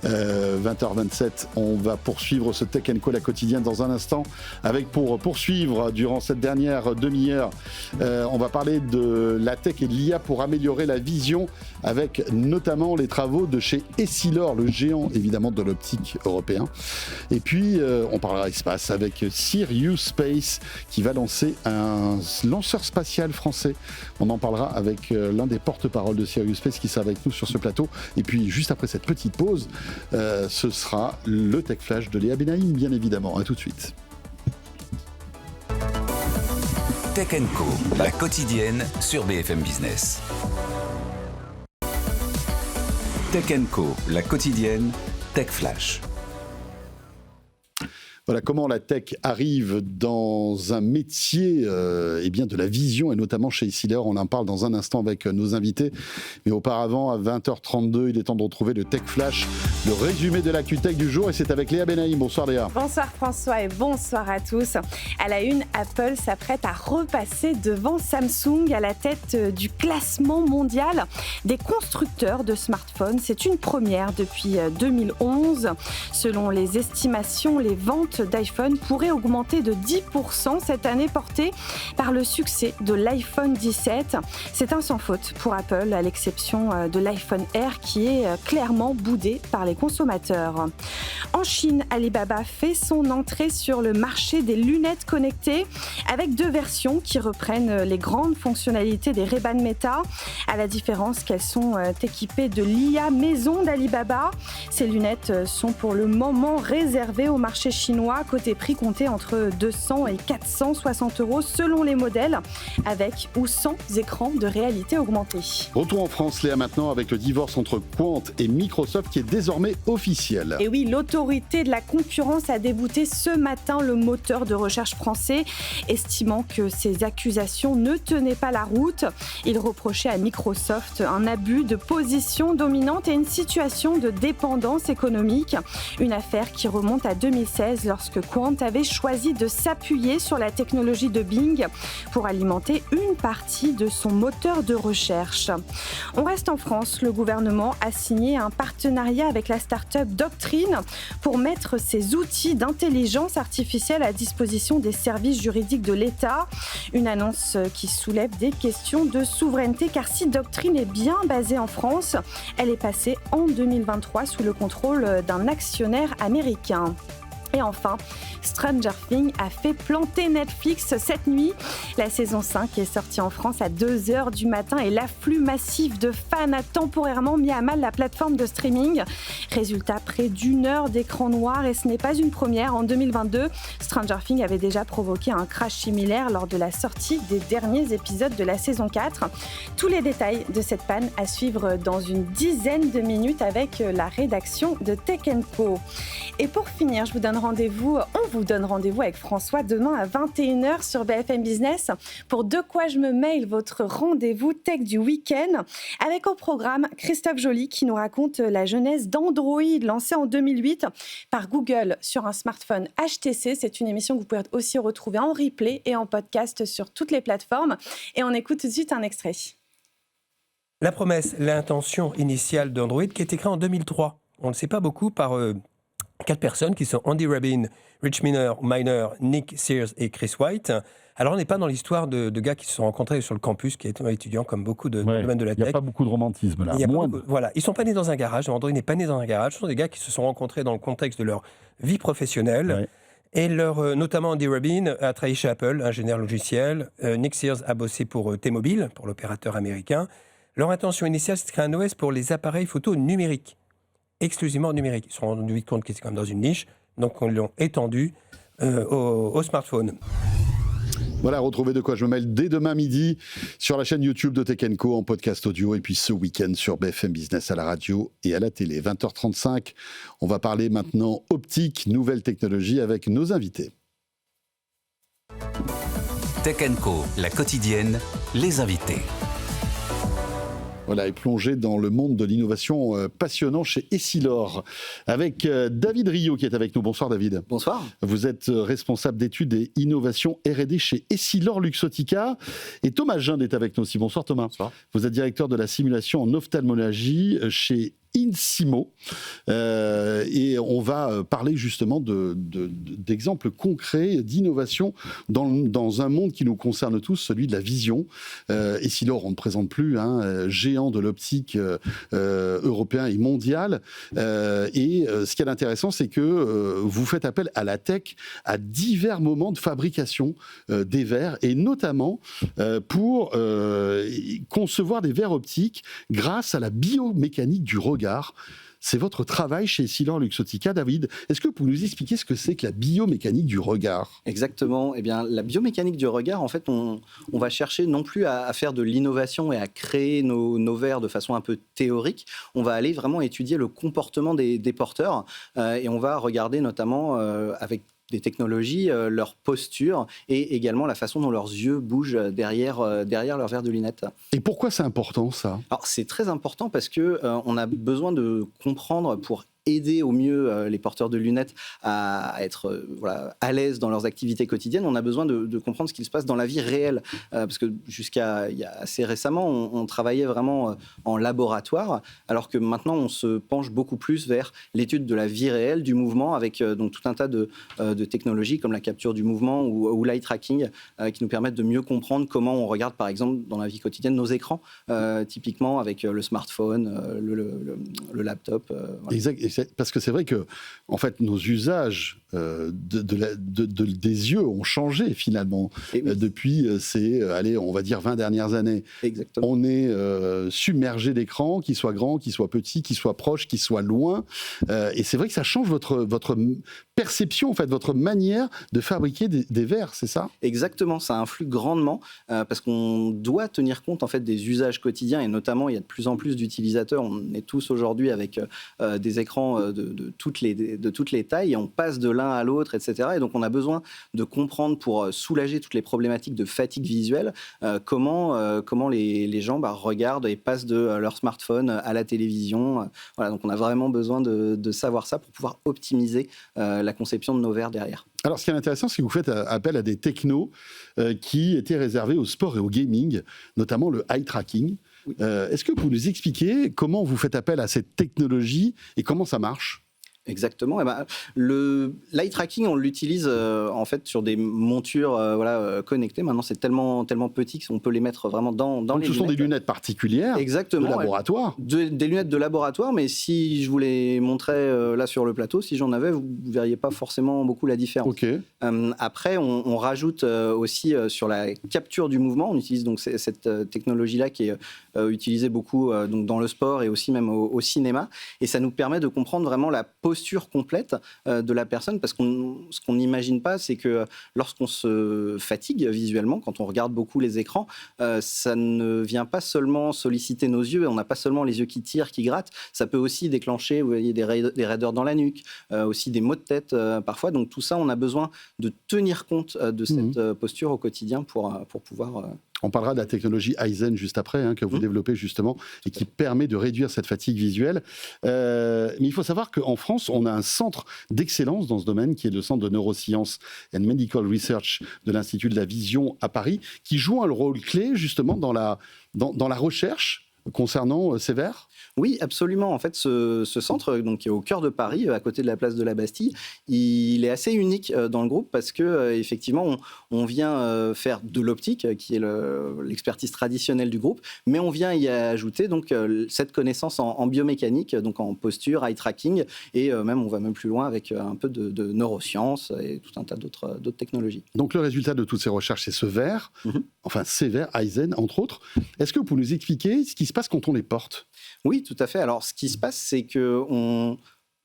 B: 20h27, on va poursuivre ce Tech & Co, la quotidienne, dans un instant, avec pour poursuivre durant cette dernière demi-heure, on va parler de la tech et de l'IA pour améliorer la vision, avec notamment les travaux de chez Essilor, le géant évidemment de l'optique européen. Et puis on parlera espace avec Sirius Space qui va lancer un lanceur spatial français. On en parlera avec l'un des porte-parole de Sirius Space qui sera avec nous sur ce plateau. Et puis juste après cette petite pause, ce sera le Tech Flash de Léa Benaïm, bien évidemment. À tout de suite.
A: Tech & Co, la quotidienne sur BFM Business. Tech & Co, la quotidienne, Tech Flash.
B: Voilà comment la tech arrive dans un métier de la vision, et notamment chez Essilor. On en parle dans un instant avec nos invités. Mais auparavant, à 20h32, il est temps de retrouver le Tech Flash, le résumé de l'actu tech du jour. Et c'est avec Léa Benaïm. Bonsoir Léa.
G: Bonsoir François et bonsoir à tous. À la une, Apple s'apprête à repasser devant Samsung à la tête du classement mondial des constructeurs de smartphones. C'est une première depuis 2011. Selon les estimations, les ventes d'iPhone pourraient augmenter de 10% cette année, portée par le succès de l'iPhone 17. C'est un sans faute pour Apple, à l'exception de l'iPhone Air qui est clairement boudé par les consommateurs. En Chine, Alibaba fait son entrée sur le marché des lunettes connectées avec 2 versions qui reprennent les grandes fonctionnalités des Ray-Ban Meta, à la différence qu'elles sont équipées de l'IA maison d'Alibaba. Ces lunettes sont pour le moment réservées au marché chinois, côté prix compté entre 200 et 460 € selon les modèles, avec ou sans écran de réalité augmentée.
B: Retour en France, Léa, maintenant avec le divorce entre Quant et Microsoft qui est désormais officiel.
G: Et oui, l'autorité de la concurrence a débouté ce matin le moteur de recherche français, estimant que ces accusations ne tenaient pas la route. Il reprochait à Microsoft un abus de position dominante et une situation de dépendance économique. Une affaire qui remonte à 2016 lorsque Quant avait choisi de s'appuyer sur la technologie de Bing pour alimenter une partie de son moteur de recherche. On reste en France. Le gouvernement a signé un partenariat avec la start-up Doctrine pour mettre ses outils d'intelligence artificielle à disposition des services juridiques de l'État. Une annonce qui soulève des questions de souveraineté, car si Doctrine est bien basée en France, elle est passée en 2023 sous le contrôle d'un actionnaire américain. Et enfin, Stranger Things a fait planter Netflix cette nuit. La saison 5 est sortie en France à 2h du matin et l'afflux massif de fans a temporairement mis à mal la plateforme de streaming. Résultat, près d'1 heure d'écran noir, et ce n'est pas une première. En 2022, Stranger Things avait déjà provoqué un crash similaire lors de la sortie des derniers épisodes de la saison 4. Tous les détails de cette panne à suivre dans une dizaine de minutes avec la rédaction de Tech & Co. Et pour finir, on vous donne rendez-vous avec François demain à 21h sur BFM Business pour De quoi je me mail, votre rendez-vous tech du week-end, avec au programme Christophe Joly qui nous raconte la genèse d'Android, lancé en 2008 par Google sur un smartphone HTC. C'est une émission que vous pouvez aussi retrouver en replay et en podcast sur toutes les plateformes. Et on écoute tout de suite un extrait.
H: La promesse, l'intention initiale d'Android qui a été créée en 2003. On ne sait pas beaucoup par 4 personnes qui sont Andy Rabin, Rich Miner, Nick Sears et Chris White. Alors on n'est pas dans l'histoire de gars qui se sont rencontrés sur le campus, qui étaient étudiants comme beaucoup de domaines de la tech.
B: Il n'y a pas beaucoup de romantisme là.
H: Voilà, ils ne sont pas nés dans un garage. Android n'est pas né dans un garage. Ce sont des gars qui se sont rencontrés dans le contexte de leur vie professionnelle. Ouais. Et notamment Andy Rabin a travaillé chez Apple, ingénieur logiciel. Nick Sears a bossé pour T-Mobile, pour l'opérateur américain. Leur intention initiale, c'est de créer un OS pour les appareils photo numériques. Exclusivement numérique. Ils se sont rendus compte qu'ils étaient quand même dans une niche, donc on l'ont étendu au smartphone.
B: Voilà, retrouvez De quoi je me mêle dès demain midi sur la chaîne YouTube de Tech & Co en podcast audio, et puis ce week-end sur BFM Business à la radio et à la télé. 20h35, on va parler maintenant optique, nouvelles technologies avec nos invités.
A: Tech & Co, la quotidienne, les invités.
B: Voilà, et plonger dans le monde de l'innovation passionnant chez Essilor, avec David Rio qui est avec nous. Bonsoir David.
I: Bonsoir.
B: Vous êtes responsable d'études et innovation R&D chez Essilor Luxottica. Et Thomas Jinde est avec nous aussi. Bonsoir Thomas.
I: Bonsoir.
B: Vous êtes directeur de la simulation en ophtalmologie chez Insimo, et on va parler justement d'exemples concrets d'innovation dans un monde qui nous concerne tous, celui de la vision. Essilor, on ne présente plus, géant de l'optique européen et mondial. Et ce qui est intéressant, c'est que vous faites appel à la tech à divers moments de fabrication des verres, et notamment pour concevoir des verres optiques grâce à la biomécanique du regard. C'est votre travail chez Essilor Luxottica, David. Est-ce que vous pouvez nous expliquer ce que c'est que la biomécanique du regard ?
I: Exactement. Eh bien, la biomécanique du regard, en fait, on va chercher non plus à faire de l'innovation et à créer nos verres de façon un peu théorique. On va aller vraiment étudier le comportement des porteurs, et on va regarder notamment avec technologies, leur posture et également la façon dont leurs yeux bougent derrière leur verre de lunettes.
B: Et pourquoi c'est important ça ?
I: Alors c'est très important parce que on a besoin de comprendre pour aider au mieux les porteurs de lunettes à être à l'aise dans leurs activités quotidiennes. On a besoin de comprendre ce qui se passe dans la vie réelle. Parce que jusqu'à il y a assez récemment, on travaillait vraiment en laboratoire, alors que maintenant, on se penche beaucoup plus vers l'étude de la vie réelle, du mouvement, avec donc tout un tas de technologies comme la capture du mouvement ou l'eye tracking, qui nous permettent de mieux comprendre comment on regarde, par exemple, dans la vie quotidienne, nos écrans, typiquement avec le smartphone, le laptop.
B: Voilà. Exact. Parce que c'est vrai que, en fait, nos usages des yeux ont changé finalement depuis ces, on va dire 20 dernières années.
I: Exactement.
B: On est submergé d'écrans, qu'ils soient grands, qu'ils soient petits, qu'ils soient proches, qu'ils soient loin. Et c'est vrai que ça change votre perception, en fait, votre manière de fabriquer des verres, c'est ça ?
I: Exactement, ça influe grandement parce qu'on doit tenir compte en fait des usages quotidiens et notamment il y a de plus en plus d'utilisateurs. On est tous aujourd'hui avec des écrans de toutes les tailles et on passe de l'un à l'autre, etc. Et donc on a besoin de comprendre pour soulager toutes les problématiques de fatigue visuelle comment les gens regardent et passent de leur smartphone à la télévision. Voilà, donc on a vraiment besoin de savoir ça pour pouvoir optimiser la conception de nos verres derrière.
B: Alors, ce qui est intéressant, c'est que vous faites appel à des technos qui étaient réservés au sport et au gaming, notamment le eye tracking. Oui. Est-ce que vous nous expliquez comment vous faites appel à cette technologie et comment ça marche ?
I: Exactement. L'eye tracking, on l'utilise en fait sur des montures connectées. Maintenant, c'est tellement petit qu'on peut les mettre vraiment dans
B: donc
I: les lunettes.
B: Ce sont des lunettes particulières.
I: Exactement,
B: de laboratoire.
I: Des lunettes de laboratoire, mais si je vous les montrais là sur le plateau, si j'en avais, vous ne verriez pas forcément beaucoup la différence.
B: Okay.
I: Après, on rajoute aussi sur la capture du mouvement. On utilise donc cette technologie-là qui est utilisée beaucoup donc dans le sport et aussi même au cinéma. Et ça nous permet de comprendre vraiment la posture complète de la personne, parce que ce qu'on n'imagine pas, c'est que lorsqu'on se fatigue visuellement, quand on regarde beaucoup les écrans, ça ne vient pas seulement solliciter nos yeux, on n'a pas seulement les yeux qui tirent, qui grattent, ça peut aussi déclencher, vous voyez, des raideurs dans la nuque, aussi des maux de tête parfois, donc tout ça, on a besoin de tenir compte de cette posture au quotidien pour pouvoir...
B: On parlera de la technologie Aizen juste après, que vous développez justement, et qui permet de réduire cette fatigue visuelle. Mais il faut savoir qu'en France, on a un centre d'excellence dans ce domaine, qui est le Centre de Neurosciences and Medical Research de l'Institut de la Vision à Paris, qui joue un rôle clé justement dans la recherche concernant ces verres.
I: Oui, absolument. En fait, ce centre, donc, qui est au cœur de Paris, à côté de la place de la Bastille, il est assez unique dans le groupe parce que effectivement, on vient faire de l'optique, qui est l'expertise traditionnelle du groupe, mais on vient y ajouter donc cette connaissance en biomécanique, donc en posture, eye tracking, et même on va même plus loin avec un peu de neurosciences et tout un tas d'autres technologies.
B: Donc le résultat de toutes ces recherches, c'est ce verre, enfin ces verres Aizen entre autres. Est-ce que vous pouvez nous expliquer ce qui se passe quand on les porte ?
I: Oui, tout à fait. Alors, ce qui se passe, c'est que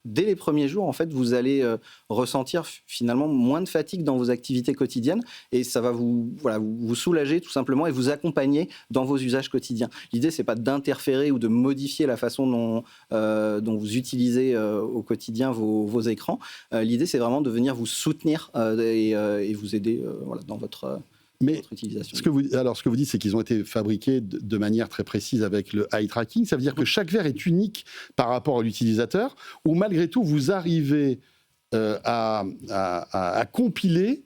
I: dès les premiers jours, en fait, vous allez ressentir finalement moins de fatigue dans vos activités quotidiennes et ça va vous soulager tout simplement et vous accompagner dans vos usages quotidiens. L'idée, c'est pas d'interférer ou de modifier la façon dont vous utilisez au quotidien vos écrans. L'idée, c'est vraiment de venir vous soutenir et vous aider dans votre...
B: Mais ce que vous dites, c'est qu'ils ont été fabriqués de manière très précise avec le eye tracking. Ça veut dire que chaque verre est unique par rapport à l'utilisateur, ou malgré tout, vous arrivez à compiler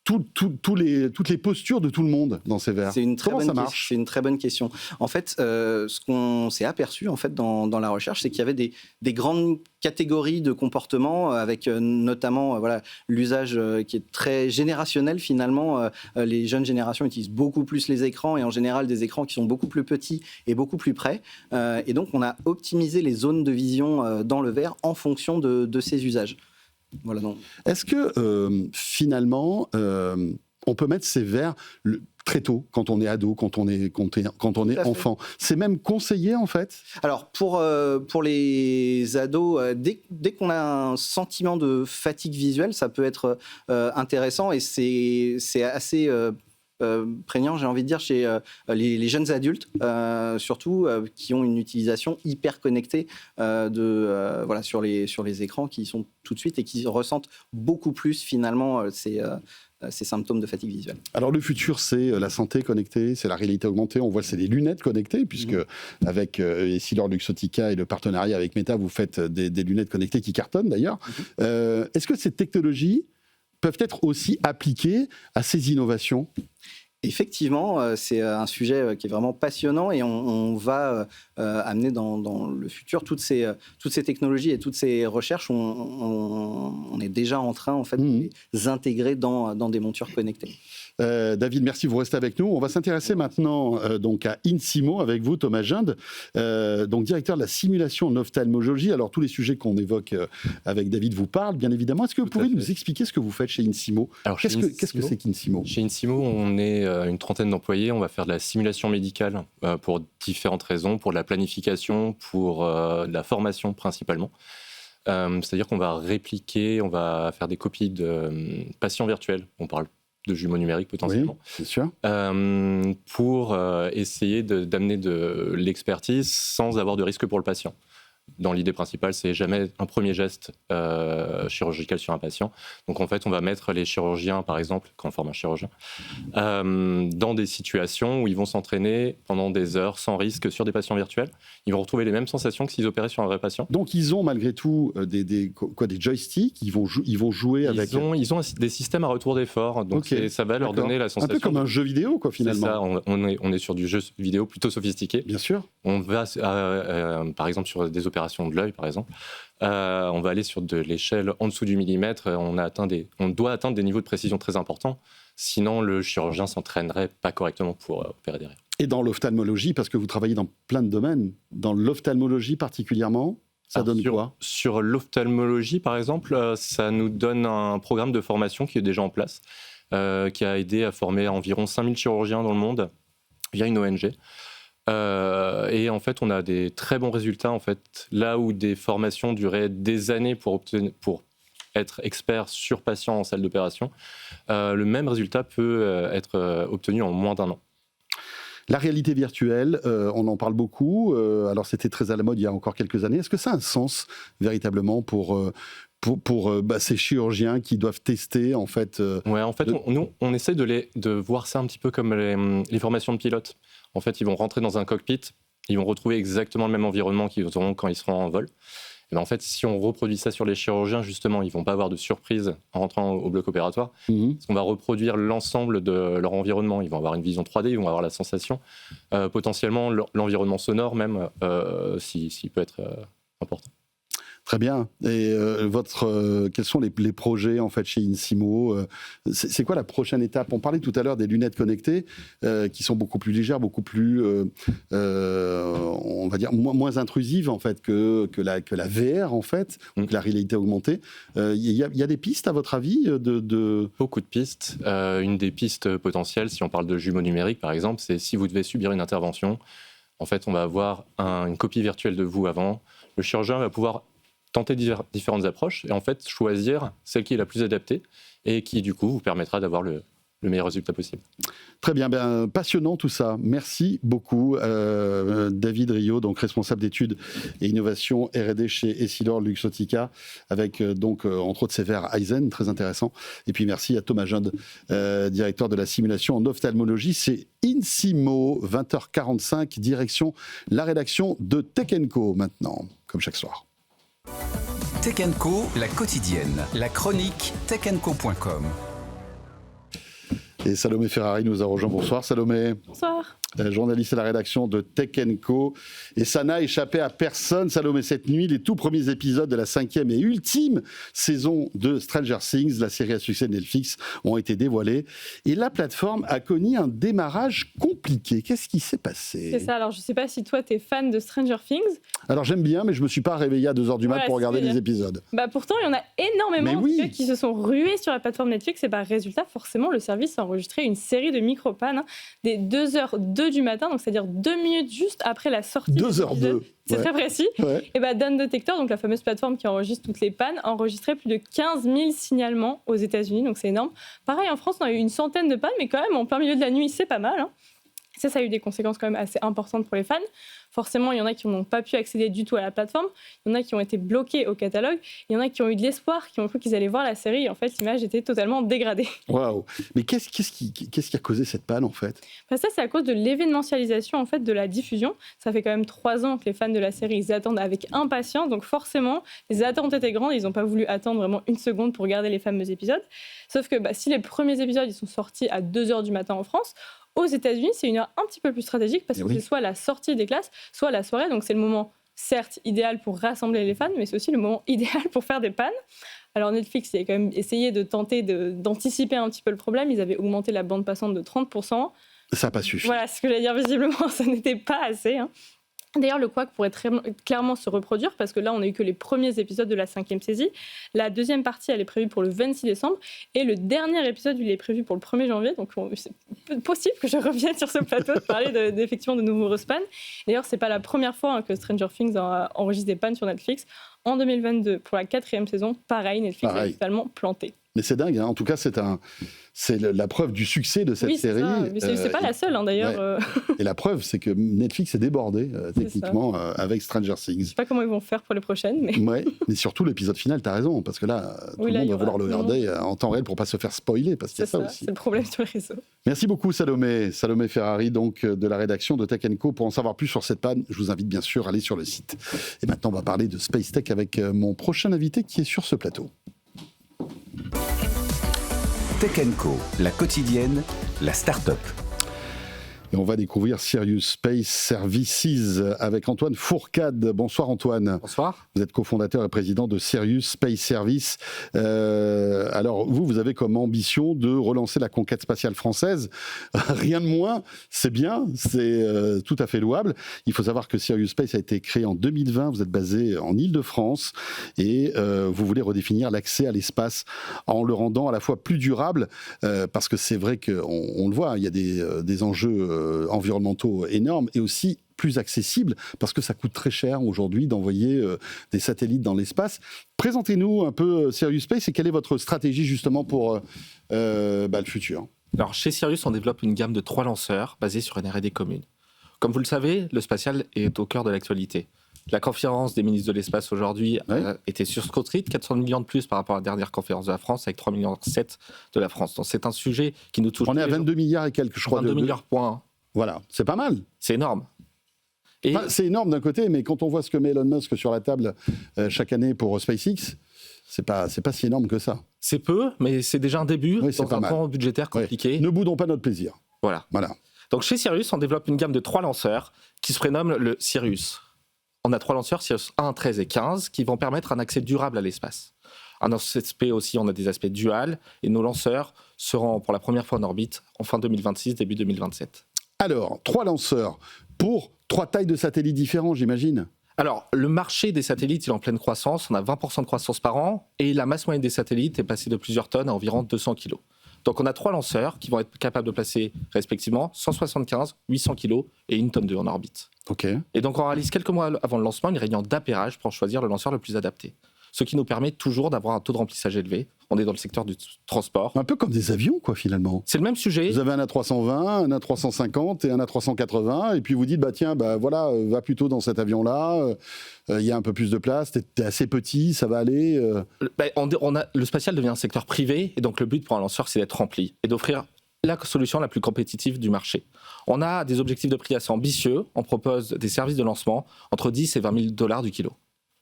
B: toutes les postures de tout le monde dans ces verres. Comment ça marche ?
I: C'est une très bonne question. En fait, ce qu'on s'est aperçu en fait, dans la recherche, c'est qu'il y avait des grandes catégories de comportements, avec notamment l'usage qui est très générationnel finalement. Les jeunes générations utilisent beaucoup plus les écrans et en général des écrans qui sont beaucoup plus petits et beaucoup plus près. Et donc, on a optimisé les zones de vision dans le verre en fonction de ces usages. Voilà, donc.
B: Est-ce que finalement, on peut mettre ces verres très tôt, quand on est ado, quand on est enfant ? C'est même conseillé en fait ?
I: Alors pour les ados, dès qu'on a un sentiment de fatigue visuelle, ça peut être intéressant et c'est assez prégnant, j'ai envie de dire, chez les jeunes adultes, surtout, qui ont une utilisation hyper connectée sur les écrans, qui y sont tout de suite et qui ressentent beaucoup plus finalement ces symptômes de fatigue visuelle.
B: Alors le futur, c'est la santé connectée, c'est la réalité augmentée. On voit, c'est des lunettes connectées, puisque avec EssilorLuxottica et le partenariat avec Meta, vous faites des lunettes connectées qui cartonnent d'ailleurs. Est-ce que ces technologies peuvent être aussi appliquées à ces innovations ?
I: Effectivement, c'est un sujet qui est vraiment passionnant et on va amener dans le futur toutes ces technologies et toutes ces recherches. On est déjà en train en fait, de les intégrer dans des montures connectées.
B: David, merci, vous restez avec nous. On va s'intéresser maintenant donc à InSimo avec vous, Thomas Junde, donc directeur de la simulation en ophtalmologie. Alors tous les sujets qu'on évoque avec David vous parlent, bien évidemment. Est-ce que vous pouvez nous expliquer ce que vous faites chez InSimo ? Alors, qu'est-ce que c'est qu'InSimo ?
J: Chez InSimo, on est une trentaine d'employés. On va faire de la simulation médicale pour différentes raisons, pour de la planification, pour de la formation principalement. C'est-à-dire qu'on va répliquer, on va faire des copies de patients virtuels. On parle de jumeaux numériques potentiellement,
B: oui, c'est sûr.
J: Pour essayer d'amener de l'expertise sans avoir de risque pour le patient. Dans l'idée principale, c'est jamais un premier geste chirurgical sur un patient. Donc en fait, on va mettre les chirurgiens, par exemple, quand on forme un chirurgien, dans des situations où ils vont s'entraîner pendant des heures sans risque sur des patients virtuels. Ils vont retrouver les mêmes sensations que s'ils opéraient sur un vrai patient.
B: Donc ils ont malgré tout des joysticks, ils vont jouer avec...
J: Ils ont des systèmes à retour d'effort, donc ça va leur donner la sensation...
B: Un peu comme un jeu vidéo, quoi, finalement.
J: C'est ça, on est sur du jeu vidéo plutôt sophistiqué.
B: Bien sûr.
J: On va, par exemple, sur des opérations de l'œil, par exemple, on va aller sur de l'échelle en dessous du millimètre. On doit atteindre des niveaux de précision très importants. Sinon, le chirurgien s'entraînerait pas correctement pour opérer derrière. Et
B: dans l'ophtalmologie, parce que vous travaillez dans plein de domaines, dans l'ophtalmologie particulièrement, ça donne quoi ?
J: Sur l'ophtalmologie, par exemple, ça nous donne un programme de formation qui est déjà en place, qui a aidé à former environ 5000 chirurgiens dans le monde via une ONG. Et en fait, on a des très bons résultats. En fait, là où des formations duraient des années pour être expert sur patient en salle d'opération, le même résultat peut être obtenu en moins d'1 an.
B: La réalité virtuelle, on en parle beaucoup. Alors, c'était très à la mode il y a encore quelques années. Est-ce que ça a un sens véritablement pour ces chirurgiens qui doivent tester en fait
J: nous, on essaie de voir ça un petit peu comme les formations de pilotes. En fait, ils vont rentrer dans un cockpit, ils vont retrouver exactement le même environnement qu'ils auront quand ils seront en vol. Et bien, en fait, si on reproduit ça sur les chirurgiens, justement, ils ne vont pas avoir de surprise en rentrant au bloc opératoire. Parce qu'on va reproduire l'ensemble de leur environnement. Ils vont avoir une vision 3D, ils vont avoir la sensation. Potentiellement, l'environnement sonore même, s'il peut être important.
B: Très bien. Et quels sont les projets en fait chez InSimo ? C'est quoi la prochaine étape ? On parlait tout à l'heure des lunettes connectées qui sont beaucoup plus légères, beaucoup plus, on va dire, moins intrusives en fait que la VR en fait, que la réalité augmentée. Il y a des pistes à votre avis
J: Beaucoup de pistes. Une des pistes potentielles, si on parle de jumeaux numériques par exemple, c'est si vous devez subir une intervention. En fait, on va avoir une copie virtuelle de vous avant. Le chirurgien va pouvoir tenter différentes approches et en fait choisir celle qui est la plus adaptée et qui du coup vous permettra d'avoir le meilleur résultat possible.
B: Très bien, passionnant tout ça. Merci beaucoup David Rio, donc responsable d'études et innovation R&D chez EssilorLuxottica avec entre autres ces verres Eisen, très intéressant. Et puis merci à Thomas Junde, directeur de la simulation en ophtalmologie. C'est InSimo, 20h45, direction la rédaction de Tech & Co maintenant, comme chaque soir.
A: Tech & Co, la quotidienne, la chronique techandco.com.
B: Et Salomé Ferrari nous a rejoint. Bonsoir Salomé.
K: Bonsoir.
B: Journaliste à la rédaction de Tech & Co. Et ça n'a échappé à personne, Salomé, cette nuit, les tout premiers épisodes de la 5e et ultime saison de Stranger Things, la série à succès de Netflix, ont été dévoilés. Et la plateforme a connu un démarrage compliqué. Qu'est-ce qui s'est passé ?
K: C'est ça, alors je ne sais pas si toi, tu es fan de Stranger Things.
B: Alors j'aime bien, mais je ne me suis pas réveillé à 2h du mat pour regarder les épisodes.
K: Pourtant, il y en a énormément qui se sont rués sur la plateforme Netflix. Et résultat, forcément, le service s'enregistre enregistré une série de micro-pannes dès 2h02 du matin, donc c'est-à-dire 2 minutes juste après la sortie.
B: 2h02.
K: C'est très précis. Ouais. Et Dan Detector, donc la fameuse plateforme qui enregistre toutes les pannes, a enregistré plus de 15 000 signalements aux États-Unis, donc c'est énorme. Pareil, en France, on a eu une centaine de pannes, mais quand même, en plein milieu de la nuit, c'est pas mal. Ça a eu des conséquences quand même assez importantes pour les fans. Forcément, il y en a qui n'ont pas pu accéder du tout à la plateforme. Il y en a qui ont été bloqués au catalogue. Il y en a qui ont eu de l'espoir, qui ont cru qu'ils allaient voir la série. Et en fait, l'image était totalement dégradée.
B: Waouh. Mais qu'est-ce qui a causé cette panne, en fait ?
K: Ça, c'est à cause de l'événementialisation en fait, de la diffusion. Ça fait quand même 3 ans que les fans de la série ils attendent avec impatience. Donc forcément, les attentes étaient grandes. Ils n'ont pas voulu attendre vraiment une seconde pour regarder les fameux épisodes. Sauf que si les premiers épisodes ils sont sortis à 2h du matin en France, aux États-Unis, c'est une heure un petit peu plus stratégique parce que c'est soit la sortie des classes, soit la soirée. Donc, c'est le moment, certes, idéal pour rassembler les fans, mais c'est aussi le moment idéal pour faire des pannes. Alors, Netflix a quand même essayé de tenter d'anticiper un petit peu le problème. Ils avaient augmenté la bande passante de 30%.
B: Ça n'a pas suffi.
K: Voilà, ce que j'allais dire, visiblement, ça n'était pas assez. D'ailleurs, le couac pourrait très clairement se reproduire parce que là, on n'a eu que les premiers épisodes de la 5e saisie. La deuxième partie, elle est prévue pour le 26 décembre et le dernier épisode, il est prévu pour le 1er janvier. Donc, c'est possible que je revienne sur ce plateau de parler effectivement de nombreuses pannes. D'ailleurs, ce n'est pas la première fois que Stranger Things enregistre des pannes sur Netflix. En 2022, pour la 4e saison, pareil, Netflix est totalement planté.
B: Mais c'est dingue, en tout cas, c'est la preuve du succès de cette série.
K: Mais c'est pas la seule, d'ailleurs.
B: Ouais. Et la preuve, c'est que Netflix est débordé, techniquement, avec Stranger Things.
K: Je sais pas comment ils vont faire pour les prochaines.
B: Mais surtout l'épisode final, tu as raison, parce que là, tout le monde va vouloir le regarder en temps réel pour ne pas se faire spoiler, parce qu'il y a ça aussi.
K: C'est le problème sur les réseaux.
B: Merci beaucoup, Salomé Ferrari, donc, de la rédaction de Tech & Co. Pour en savoir plus sur cette panne, je vous invite bien sûr à aller sur le site. Et maintenant, on va parler de Space Tech avec mon prochain invité qui est sur ce plateau.
A: Tech & Co, la quotidienne, la start-up.
B: Et on va découvrir Sirius Space Services avec Antoine Fourcade. Bonsoir Antoine.
L: Bonsoir.
B: Vous êtes cofondateur et président de Sirius Space Services. Alors vous avez comme ambition de relancer la conquête spatiale française. Rien de moins, c'est bien, c'est tout à fait louable. Il faut savoir que Sirius Space a été créé en 2020. Vous êtes basé en Île-de-France et vous voulez redéfinir l'accès à l'espace en le rendant à la fois plus durable parce que c'est vrai qu'on le voit, il y a des enjeux environnementaux énormes et aussi plus accessibles parce que ça coûte très cher aujourd'hui d'envoyer des satellites dans l'espace. Présentez-nous un peu Sirius Space et quelle est votre stratégie justement pour le futur.
L: Alors chez Sirius, on développe une gamme de 3 lanceurs basés sur une R&D commune. Comme vous le savez, le spatial est au cœur de l'actualité. La conférence des ministres de l'espace aujourd'hui était circonscrite, 400 millions de plus par rapport à la dernière conférence de la France, avec 3,7 millions de la France. Donc c'est un sujet qui nous touche.
B: On est à 22 milliards et quelques, je crois.
L: 22 milliards points.
B: Voilà, c'est pas mal.
L: C'est énorme.
B: Et c'est énorme d'un côté, mais quand on voit ce que met Elon Musk sur la table chaque année pour SpaceX, c'est pas si énorme que ça.
L: C'est peu, mais c'est déjà un début dans un plan budgétaire compliqué.
B: Oui. Ne boudons pas notre plaisir.
L: Voilà. Donc chez Sirius, on développe une gamme de 3 lanceurs qui se prénomment le Sirius. On a 3 lanceurs, Sirius 1, 13 et 15, qui vont permettre un accès durable à l'espace. En aspect aussi, on a des aspects duals, et nos lanceurs seront pour la première fois en orbite en fin 2026, début 2027.
B: Alors, 3 lanceurs pour 3 tailles de satellites différents, j'imagine.
L: Alors, le marché des satellites il est en pleine croissance, on a 20% de croissance par an, et la masse moyenne des satellites est passée de plusieurs tonnes à environ 200 kg. Donc on a 3 lanceurs qui vont être capables de placer respectivement 175, 800 kg et 1 tonne 2 en orbite.
B: Okay.
L: Et donc on réalise quelques mois avant le lancement une réunion d'appairage pour choisir le lanceur le plus adapté. Ce qui nous permet toujours d'avoir un taux de remplissage élevé. On est dans le secteur du transport.
B: Un peu comme des avions, quoi, finalement.
L: C'est le même sujet.
B: Vous avez un A320, un A350 et un A380, et puis vous dites, voilà, va plutôt dans cet avion-là, il y a un peu plus de place, t'es assez petit, ça va aller.
L: Le spatial devient un secteur privé, et donc le but pour un lanceur, c'est d'être rempli et d'offrir la solution la plus compétitive du marché. On a des objectifs de prix assez ambitieux. On propose des services de lancement entre 10 et 20 000 $ du kilo.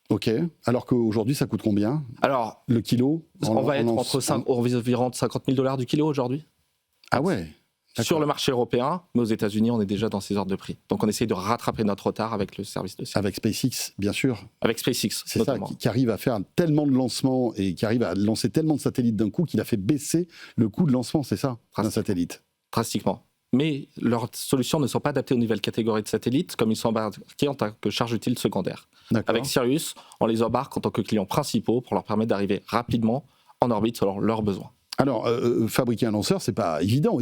B: Ok. Alors qu'aujourd'hui, ça coûte combien ?
L: Alors,
B: le kilo
L: on va être environ 50 000 $ du kilo aujourd'hui.
B: Ah ouais.
L: Sur le marché européen, mais aux États-Unis, on est déjà dans ces ordres de prix. Donc on essaye de rattraper notre retard avec le service de service.
B: Avec SpaceX, bien sûr.
L: Avec SpaceX,
B: c'est
L: notamment.
B: Ça, qui arrive à faire tellement de lancements et qui arrive à lancer tellement de satellites d'un coup qu'il a fait baisser le coût de lancement, c'est ça, d'un satellite.
L: Drastiquement. Mais leurs solutions ne sont pas adaptées aux nouvelles catégories de satellites, comme ils sont embarqués en tant que charge utile secondaire. Avec Sirius, on les embarque en tant que clients principaux pour leur permettre d'arriver rapidement en orbite selon leurs besoins.
B: Alors, fabriquer un lanceur, c'est pas évident.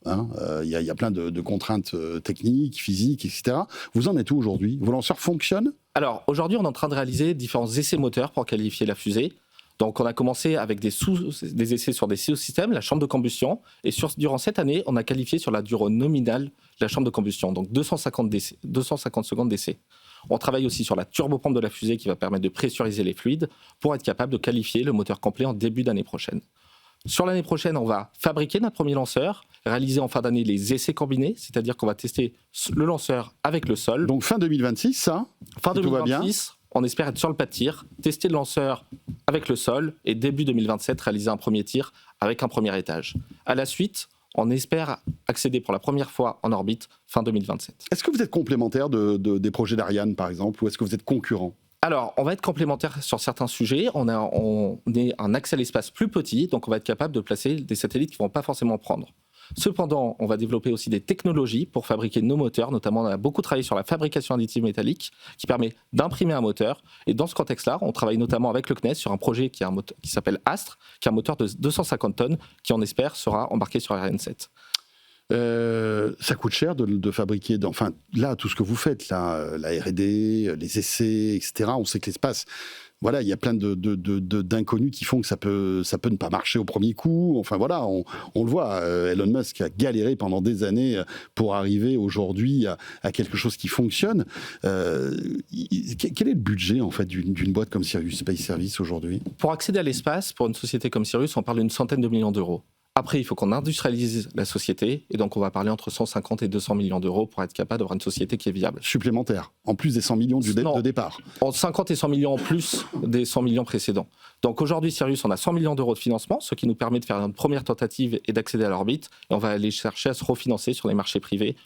B: Hein. Il y a plein de contraintes techniques, physiques, etc. Vous en êtes où aujourd'hui? Vos lanceurs fonctionnent?
L: Alors, aujourd'hui, on est en train de réaliser différents essais moteurs pour qualifier la fusée. Donc, on a commencé avec des essais sur des sous-systèmes, la chambre de combustion. Et durant cette année, on a qualifié sur la durée nominale de la chambre de combustion, donc 250 secondes d'essai. On travaille aussi sur la turbopompe de la fusée qui va permettre de pressuriser les fluides pour être capable de qualifier le moteur complet en début d'année prochaine. Sur l'année prochaine, on va fabriquer notre premier lanceur, réaliser en fin d'année les essais combinés, c'est-à-dire qu'on va tester le lanceur avec le sol.
B: Donc fin 2026, ça?
L: Fin 2026, on espère être sur le pas de tir, tester le lanceur avec le sol et début 2027, réaliser un premier tir avec un premier étage. À la suite, on espère accéder pour la première fois en orbite fin 2027.
B: Est-ce que vous êtes complémentaire des projets d'Ariane, par exemple, ou est-ce que vous êtes concurrent?
L: Alors, on va être complémentaires sur certains sujets. On est un accès à l'espace plus petit, donc on va être capable de placer des satellites qui ne vont pas forcément prendre. Cependant, on va développer aussi des technologies pour fabriquer nos moteurs. Notamment, on a beaucoup travaillé sur la fabrication additive métallique qui permet d'imprimer un moteur. Et dans ce contexte-là, on travaille notamment avec le CNES sur un projet qui s'appelle Astre, qui est un moteur de 250 tonnes qui, on espère, sera embarqué sur Ariane 7.
B: Ça coûte cher de fabriquer, enfin là, tout ce que vous faites, là, la R&D, les essais, etc. On sait que l'espace, voilà, il y a plein d'inconnus qui font que ça peut ne pas marcher au premier coup. Enfin voilà, on le voit, Elon Musk a galéré pendant des années pour arriver aujourd'hui à quelque chose qui fonctionne. Quel est le budget en fait d'une boîte comme Sirius Space Service aujourd'hui?
L: Pour accéder à l'espace, pour une société comme Sirius, on parle d'une centaine de millions d'euros. Après, il faut qu'on industrialise la société, et donc on va parler entre 150 et 200 millions d'euros pour être capable d'avoir une société qui est viable.
B: Supplémentaire, en plus des 100 millions de départ.
L: Entre 50 et 100 millions en plus des 100 millions précédents. Donc aujourd'hui, Sirius, on a 100 millions d'euros de financement, ce qui nous permet de faire notre première tentative et d'accéder à l'orbite. Et on va aller chercher à se refinancer sur les marchés privés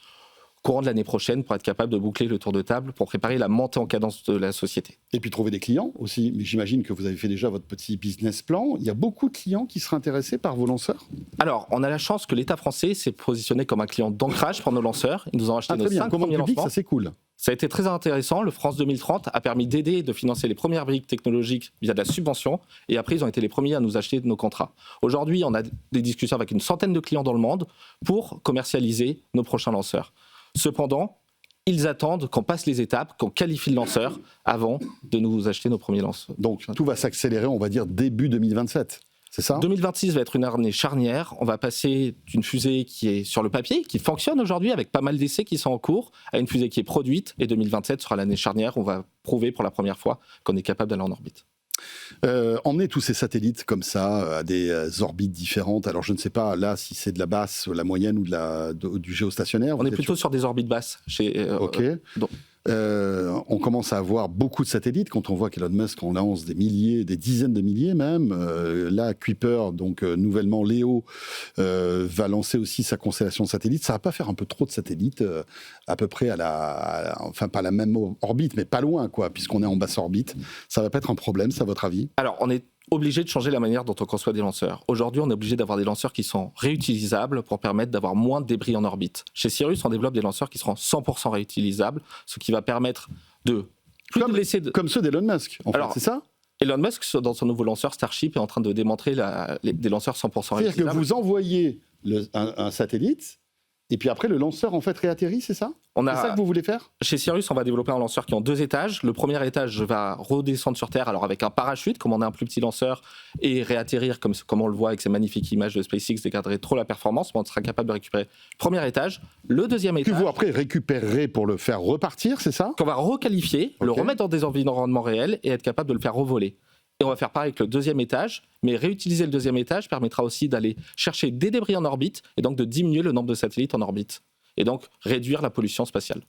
L: courant de l'année prochaine pour être capable de boucler le tour de table pour préparer la montée en cadence de la société.
B: Et puis trouver des clients aussi. Mais j'imagine que vous avez fait déjà votre petit business plan. Il y a beaucoup de clients qui seraient intéressés par vos lanceurs?
L: Alors, on a la chance que l'État français s'est positionné comme un client d'ancrage pour nos lanceurs. Ils nous ont acheté nos 5 premiers lancements.
B: Ça c'est cool.
L: Ça a été très intéressant. Le France 2030 a permis d'aider et de financer les premières briques technologiques via de la subvention. Et après, ils ont été les premiers à nous acheter nos contrats. Aujourd'hui, on a des discussions avec une centaine de clients dans le monde pour commercialiser nos prochains lanceurs. Cependant, ils attendent qu'on passe les étapes, qu'on qualifie le lanceur avant de nous acheter nos premiers lanceurs.
B: Donc tout va s'accélérer, on va dire, début 2027, c'est ça?
L: 2026 va être une année charnière. On va passer d'une fusée qui est sur le papier, qui fonctionne aujourd'hui avec pas mal d'essais qui sont en cours, à une fusée qui est produite. Et 2027 sera l'année charnière où on va prouver pour la première fois qu'on est capable d'aller en orbite.
B: Emmener tous ces satellites comme ça à des orbites différentes. Alors je ne sais pas là si c'est de la basse, la moyenne ou du géostationnaire.
L: On est plutôt sur des orbites basses.
B: Ok. On commence à avoir beaucoup de satellites quand on voit qu'Elon Musk en lance des milliers, des dizaines de milliers même. Là, Kuiper, donc nouvellement Léo, va lancer aussi sa constellation de satellites. Ça va pas faire un peu trop de satellites à peu près enfin pas la même orbite, mais pas loin quoi, puisqu'on est en basse orbite. Ça va pas être un problème, ça, à votre avis?
L: Alors, on est obligé de changer la manière dont on conçoit des lanceurs. Aujourd'hui, on est obligé d'avoir des lanceurs qui sont réutilisables pour permettre d'avoir moins de débris en orbite. Chez Sirius, on développe des lanceurs qui seront 100% réutilisables, ce qui va permettre de
B: comme ceux d'Elon Musk, en fait, c'est ça?
L: Elon Musk, dans son nouveau lanceur Starship, est en train de démontrer des lanceurs 100% réutilisables.
B: C'est-à-dire que vous envoyez un satellite, et puis après, le lanceur, en fait, réatterrit, c'est ça? C'est ça que vous voulez faire?
L: Chez Sirius, on va développer un lanceur qui est en 2 étages. Le premier étage va redescendre sur Terre, alors avec un parachute, comme on a un plus petit lanceur, et réatterrir, comme on le voit avec ces magnifiques images de SpaceX, dégraderait trop la performance, mais on sera capable de récupérer le premier étage. Le deuxième étage...
B: Que vous, après, récupérerez pour le faire repartir, c'est ça?
L: Qu'on va requalifier, le remettre dans des environnements réels, et être capable de le faire revoler. Et on va faire pareil avec le deuxième étage, mais réutiliser le deuxième étage permettra aussi d'aller chercher des débris en orbite, et donc de diminuer le nombre de satellites en orbite, et donc réduire la pollution spatiale.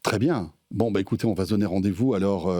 B: Très bien. Bon, bah écoutez, on va se donner rendez-vous alors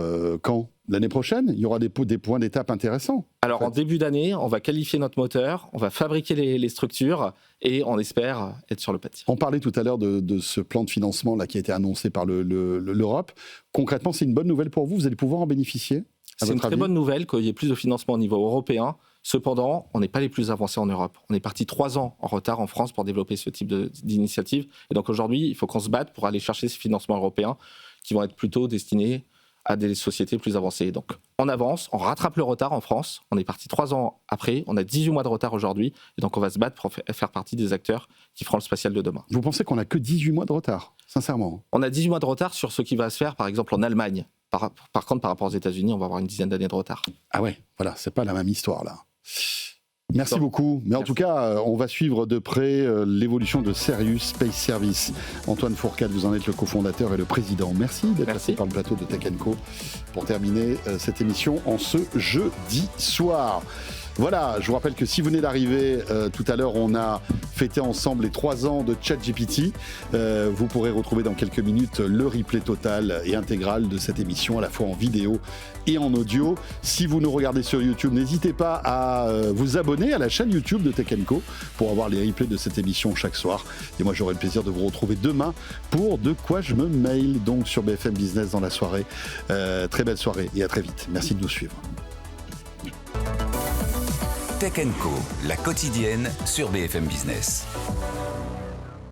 B: quand? L'année prochaine? Il y aura des points d'étape intéressants?
L: Alors en début d'année, on va qualifier notre moteur, on va fabriquer les structures, et on espère être sur le pas de tir.
B: On parlait tout à l'heure de ce plan de financement là, qui a été annoncé par l'Europe. Concrètement, c'est une bonne nouvelle pour vous? Vous allez pouvoir en bénéficier?
L: C'est une très bonne nouvelle qu'il y ait plus de financement au niveau européen. Cependant, on n'est pas les plus avancés en Europe. On est parti 3 ans en retard en France pour développer ce type d'initiative. Et donc aujourd'hui, il faut qu'on se batte pour aller chercher ces financements européens qui vont être plutôt destinés à des sociétés plus avancées. Donc on avance, on rattrape le retard en France, on est parti 3 ans après, on a 18 mois de retard aujourd'hui, et donc on va se battre pour faire partie des acteurs qui feront le spatial de demain.
B: Vous pensez qu'on n'a que 18 mois de retard, sincèrement?
L: On a 18 mois de retard sur ce qui va se faire, par exemple, en Allemagne. Par contre, par rapport aux États-Unis, on va avoir une dizaine d'années de retard.
B: Ah ouais, voilà, c'est pas la même histoire là. Merci beaucoup. Mais en tout cas, on va suivre de près l'évolution de Serious Space Service. Antoine Fourcade, vous en êtes le cofondateur et le président. Merci d'être passé par le plateau de Tech & Co pour terminer cette émission en ce jeudi soir. Voilà, je vous rappelle que si vous venez d'arriver, tout à l'heure, on a fêté ensemble les 3 ans de ChatGPT. Vous pourrez retrouver dans quelques minutes le replay total et intégral de cette émission, à la fois en vidéo et en audio. Si vous nous regardez sur YouTube, n'hésitez pas à vous abonner à la chaîne YouTube de Tech & Co pour avoir les replays de cette émission chaque soir. Et moi, j'aurai le plaisir de vous retrouver demain pour De quoi je me mail, donc sur BFM Business dans la soirée. Très belle soirée et à très vite. Merci de nous suivre.
A: Tech & Co, la quotidienne sur BFM Business.